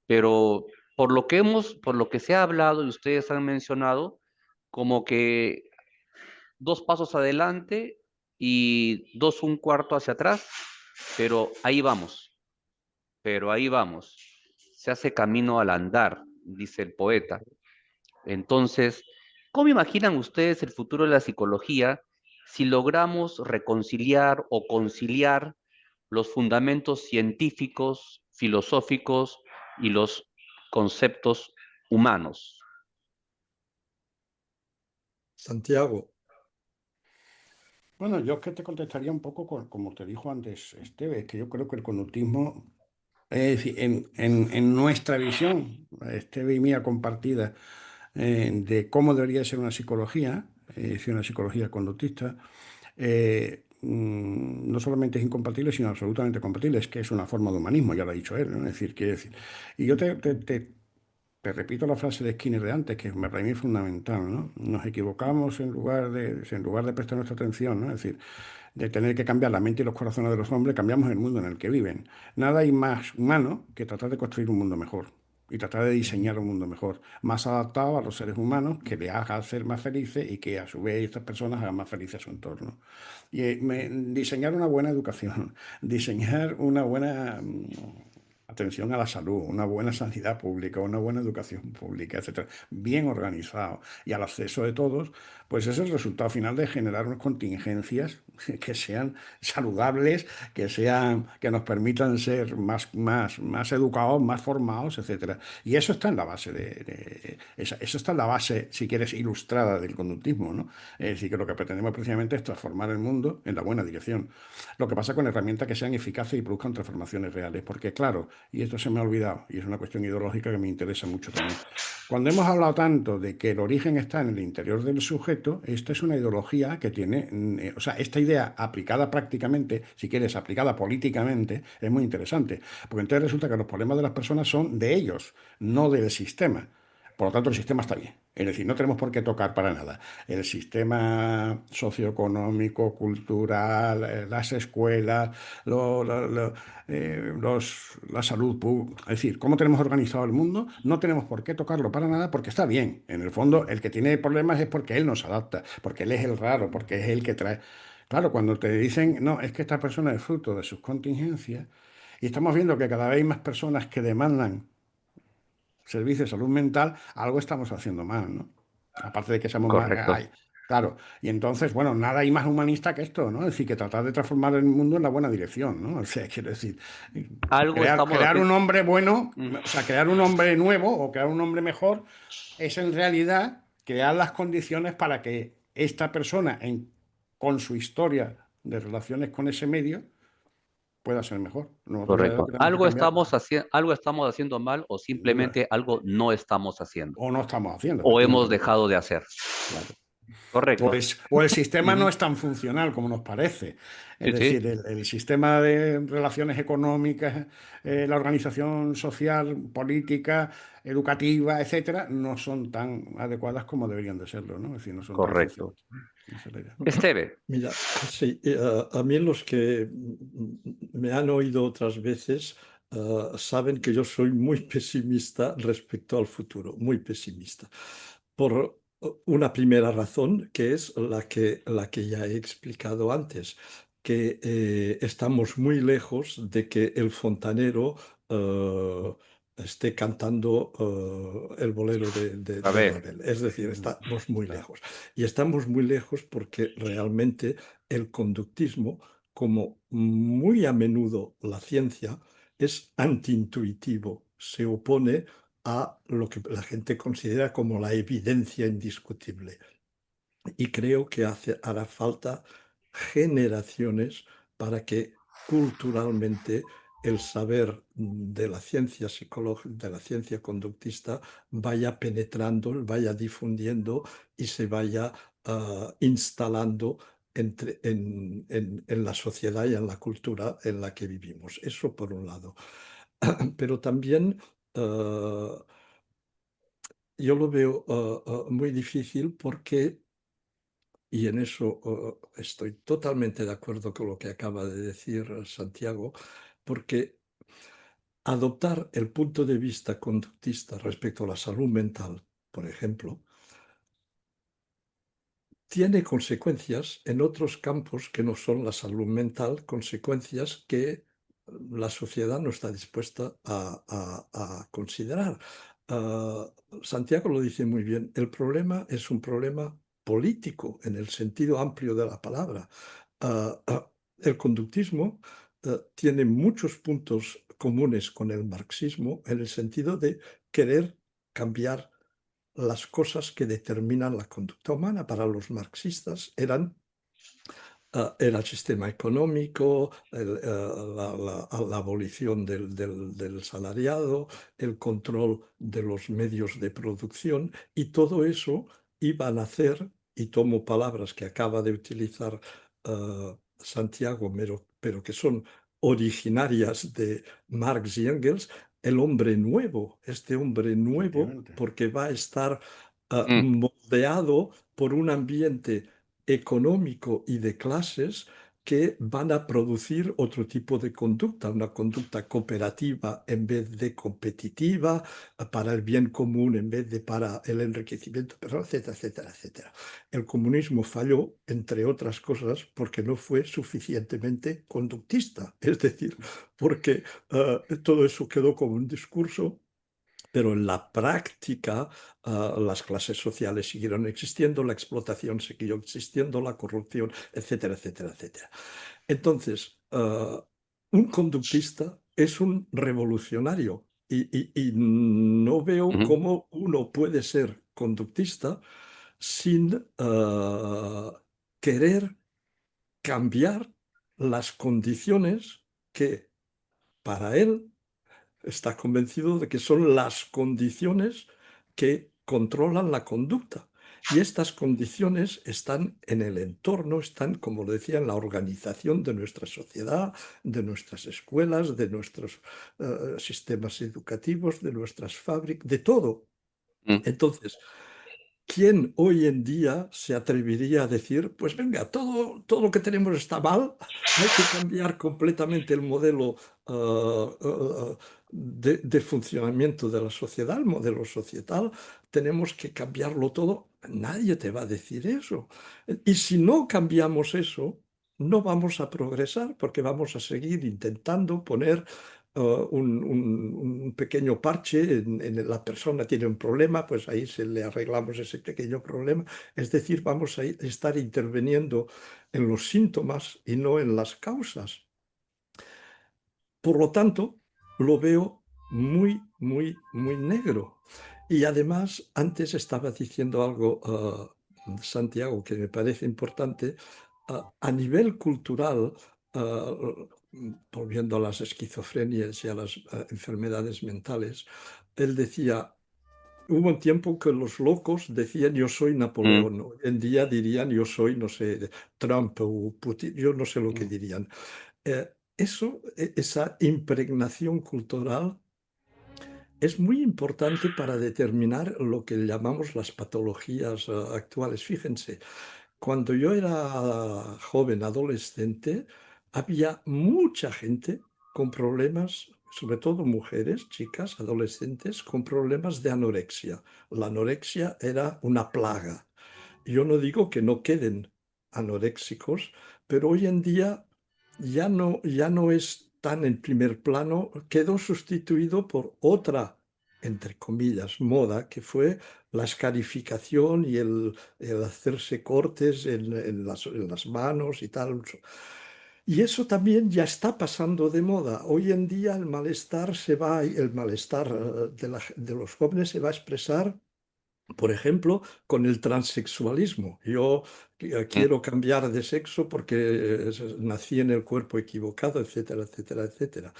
Pero por lo que se ha hablado y ustedes han mencionado, como que dos pasos adelante y dos un cuarto hacia atrás, pero ahí vamos, pero ahí vamos. Se hace camino al andar, dice el poeta. Entonces, ¿cómo imaginan ustedes el futuro de la psicología si logramos reconciliar o conciliar los fundamentos científicos, filosóficos y los conceptos humanos? Santiago, Bueno, yo es que te contestaría un poco como te dijo antes Esteve, que yo creo que el conductismo, es decir, en nuestra visión, Esteve y mía compartida, de cómo debería ser una psicología, es decir, una psicología conductista, no solamente es incompatible, sino absolutamente compatible, es que es una forma de humanismo, ya lo ha dicho él, ¿no? Es decir, quiere decir, y yo te repito la frase de Skinner de antes, que para mí es fundamental, ¿no? Nos equivocamos en lugar de prestar nuestra atención, ¿no? Es decir, de tener que cambiar la mente y los corazones de los hombres, cambiamos el mundo en el que viven. Nada hay más humano que tratar de construir un mundo mejor y tratar de ujú, diseñar un mundo mejor, más adaptado a los seres humanos, que le haga ser más felices y que a su vez estas personas hagan más felices a su entorno. Y diseñar una buena educación, diseñar una buena atención a la salud, una buena sanidad pública, una buena educación pública, etcétera, bien organizado y al acceso de todos, pues es el resultado final de generar unas contingencias que sean saludables, que nos permitan ser más educados, más formados, etcétera. Y eso está en la base eso está en la base, si quieres, ilustrada del conductismo, ¿no? Es decir, que lo que pretendemos precisamente es transformar el mundo en la buena dirección. Lo que pasa con herramientas que sean eficaces y produzcan transformaciones reales. Porque, claro, y esto se me ha olvidado, y es una cuestión ideológica que me interesa mucho también. Cuando hemos hablado tanto de que el origen está en el interior del sujeto, esta es una ideología que tiene, o sea, esta idea aplicada prácticamente, si quieres, aplicada políticamente, es muy interesante. Porque entonces resulta que los problemas de las personas son de ellos, no del sistema. Por lo tanto, el sistema está bien. Es decir, no tenemos por qué tocar para nada. El sistema socioeconómico, cultural, las escuelas, la salud pública. Es decir, cómo tenemos organizado el mundo, no tenemos por qué tocarlo para nada porque está bien. En el fondo, el que tiene problemas es porque él no se adapta, porque él es el raro, porque es el que trae. Claro, cuando te dicen, no, es que esta persona es fruto de sus contingencias, y estamos viendo que cada vez hay más personas que demandan servicio de salud mental, algo estamos haciendo mal, ¿no? Aparte de que seamos más... Correcto. claro, y entonces, bueno, nada hay más humanista que esto, ¿no? Es decir, que tratar de transformar el mundo en la buena dirección, ¿no? O sea, quiero decir, Algo estamos crear un haciendo. hombre bueno, o sea, crear un hombre nuevo o crear un hombre mejor, es en realidad crear las condiciones para que esta persona, con su historia de relaciones con ese medio, pueda ser mejor. Nosotros ya Correcto. tenemos que cambiar, Algo estamos haciendo mal o sin duda, simplemente algo no estamos haciendo o no estamos haciendo, o hemos efectivamente. dejado de hacer. Claro. Correcto. O el sistema no Ujú. es tan funcional como nos parece. Es Sí, sí, decir, el sistema de relaciones económicas, la organización social, política, educativa, etcétera, no son tan adecuadas como deberían de serlo, ¿no? Es decir, no son tan correcto. funcionales. Esa es la idea. Esteve, Mira, sí, a mí los que me han oído otras veces saben que yo soy muy pesimista respecto al futuro, muy pesimista. Por una primera razón, que es la que ya he explicado antes, que estamos muy lejos de que el fontanero eh, esté cantando el bolero a de ver, Ravel. Es decir, Mm, estamos muy claro. lejos. Y estamos muy lejos porque realmente el conductismo, como muy a menudo la ciencia, es antiintuitivo, se opone a lo que la gente considera como la evidencia indiscutible. Y creo que hará falta generaciones para que culturalmente el saber de la ciencia psicológica, de la ciencia conductista, vaya penetrando, vaya difundiendo y se vaya instalando en la sociedad y en la cultura en la que vivimos. Eso por un lado. Pero también yo lo veo muy difícil porque, y en eso estoy totalmente de acuerdo con lo que acaba de decir Santiago, porque adoptar el punto de vista conductista respecto a la salud mental, por ejemplo, tiene consecuencias en otros campos que no son la salud mental, consecuencias que la sociedad no está dispuesta a considerar. Ah, Santiago lo dice muy bien, el problema es un problema político en el sentido amplio de la palabra. El conductismo tiene muchos puntos comunes con el marxismo en el sentido de querer cambiar las cosas que determinan la conducta humana. Para los marxistas era el sistema económico, la abolición del salariado, el control de los medios de producción, y todo eso iba a nacer, y tomo palabras que acaba de utilizar Santiago, pero que son originarias de Marx y Engels, el hombre nuevo, este hombre nuevo, Efectivamente. porque va a estar mm, moldeado por un ambiente económico y de clases que van a producir otro tipo de conducta, una conducta cooperativa en vez de competitiva, para el bien común en vez de para el enriquecimiento personal, etcétera, etcétera, etcétera. El comunismo falló, entre otras cosas, porque no fue suficientemente conductista, es decir, porque todo eso quedó como un discurso, pero en la práctica las clases sociales siguieron existiendo, la explotación siguió existiendo, la corrupción, etcétera, etcétera, etcétera. Entonces, un conductista es un revolucionario y no veo ujú. cómo uno puede ser conductista sin querer cambiar las condiciones que para él está convencido de que son las condiciones que controlan la conducta. Y estas condiciones están en el entorno, están, como lo decía, en la organización de nuestra sociedad, de nuestras escuelas, de nuestros sistemas educativos, de nuestras fábricas, de todo. Mm. Entonces, ¿quién hoy en día se atrevería a decir, pues venga, todo lo que tenemos está mal, hay que cambiar completamente el modelo de funcionamiento de la sociedad, el modelo societal, tenemos que cambiarlo todo? Nadie te va a decir eso. Y si no cambiamos eso, no vamos a progresar porque vamos a seguir intentando poner un pequeño parche en la persona tiene un problema, pues ahí se le arreglamos ese pequeño problema. Es decir, vamos a estar interviniendo en los síntomas y no en las causas. Por lo tanto, lo veo muy, muy, muy negro. Y además, antes estaba diciendo algo, Santiago, que me parece importante. A nivel cultural, volviendo a las esquizofrenias y a las enfermedades mentales, él decía, hubo un tiempo que los locos decían yo soy Mm. Napoleón, hoy en día dirían yo soy, no sé, Trump o Putin, yo no sé lo que Mm. dirían. Eso, esa impregnación cultural es muy importante para determinar lo que llamamos las patologías actuales. Fíjense, cuando yo era joven, adolescente, había mucha gente con problemas, sobre todo mujeres, chicas, adolescentes, con problemas de anorexia. La anorexia era una plaga. Yo no digo que no queden anoréxicos, pero hoy en día ya no es tan en primer plano, quedó sustituido por otra, entre comillas, moda, que fue la escarificación y el hacerse cortes en las manos y tal. Y eso también ya está pasando de moda. Hoy en día el malestar el malestar de los jóvenes se va a expresar, por ejemplo, con el transexualismo. Yo Mm. quiero cambiar de sexo porque nací en el cuerpo equivocado, etcétera, etcétera, etcétera.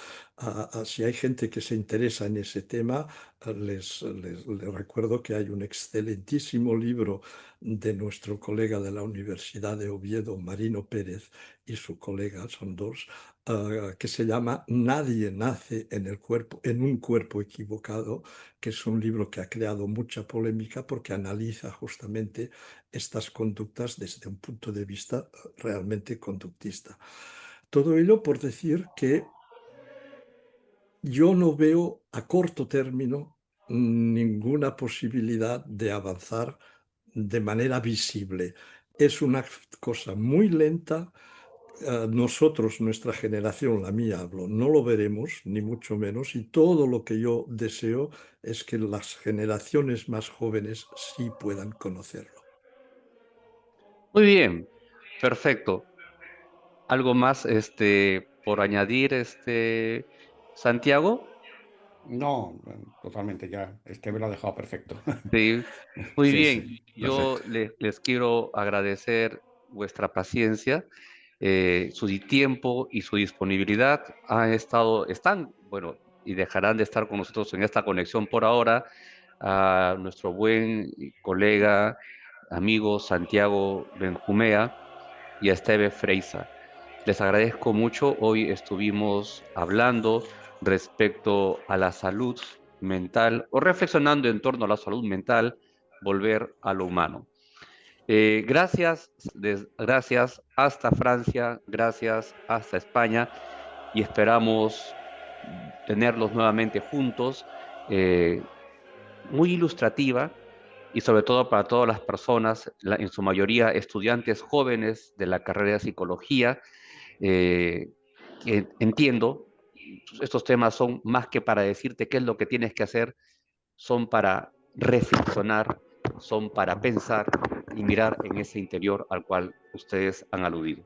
Si hay gente que se interesa en ese tema, les recuerdo que hay un excelentísimo libro de nuestro colega de la Universidad de Oviedo, Marino Pérez, y su colega, son dos, que se llama Nadie nace en un cuerpo equivocado, que es un libro que ha creado mucha polémica porque analiza justamente estas conductas desde un punto de vista realmente conductista. Todo ello por decir que yo no veo a corto término ninguna posibilidad de avanzar de manera visible. Es una cosa muy lenta. Nosotros, nuestra generación, la mía hablo, no lo veremos, ni mucho menos, y todo lo que yo deseo es que las generaciones más jóvenes sí puedan conocerlo. Muy bien, perfecto. ¿Algo más por añadir, Santiago? No, totalmente ya. Me lo ha dejado perfecto. Sí, muy Sí, bien. sí, Yo perfecto. les quiero agradecer vuestra paciencia, su tiempo y su disponibilidad. Están, bueno, y dejarán de estar con nosotros en esta conexión por ahora a nuestro buen colega, amigo Santiago Benjumea y a Esteve Freisa. Les agradezco mucho. Hoy estuvimos hablando respecto a la salud mental o reflexionando en torno a la salud mental, volver a lo humano. Gracias hasta Francia, gracias hasta España y esperamos tenerlos nuevamente juntos, eh, muy ilustrativa y sobre todo para todas las personas, en su mayoría estudiantes jóvenes de la carrera de psicología, eh, que entiendo, estos temas son más que para decirte qué es lo que tienes que hacer, son para reflexionar, son para pensar y mirar en ese interior al cual ustedes han aludido.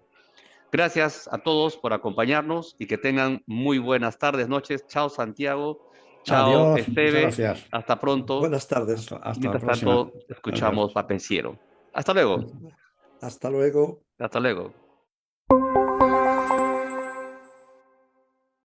Gracias a todos por acompañarnos y que tengan muy buenas tardes, noches. Chao Santiago, chao Adiós, muchas Esteve, gracias. hasta pronto. Buenas tardes. Y Hasta la mientras próxima. tanto, Adiós. escuchamos Papensiero. Hasta luego. Hasta luego. Hasta luego.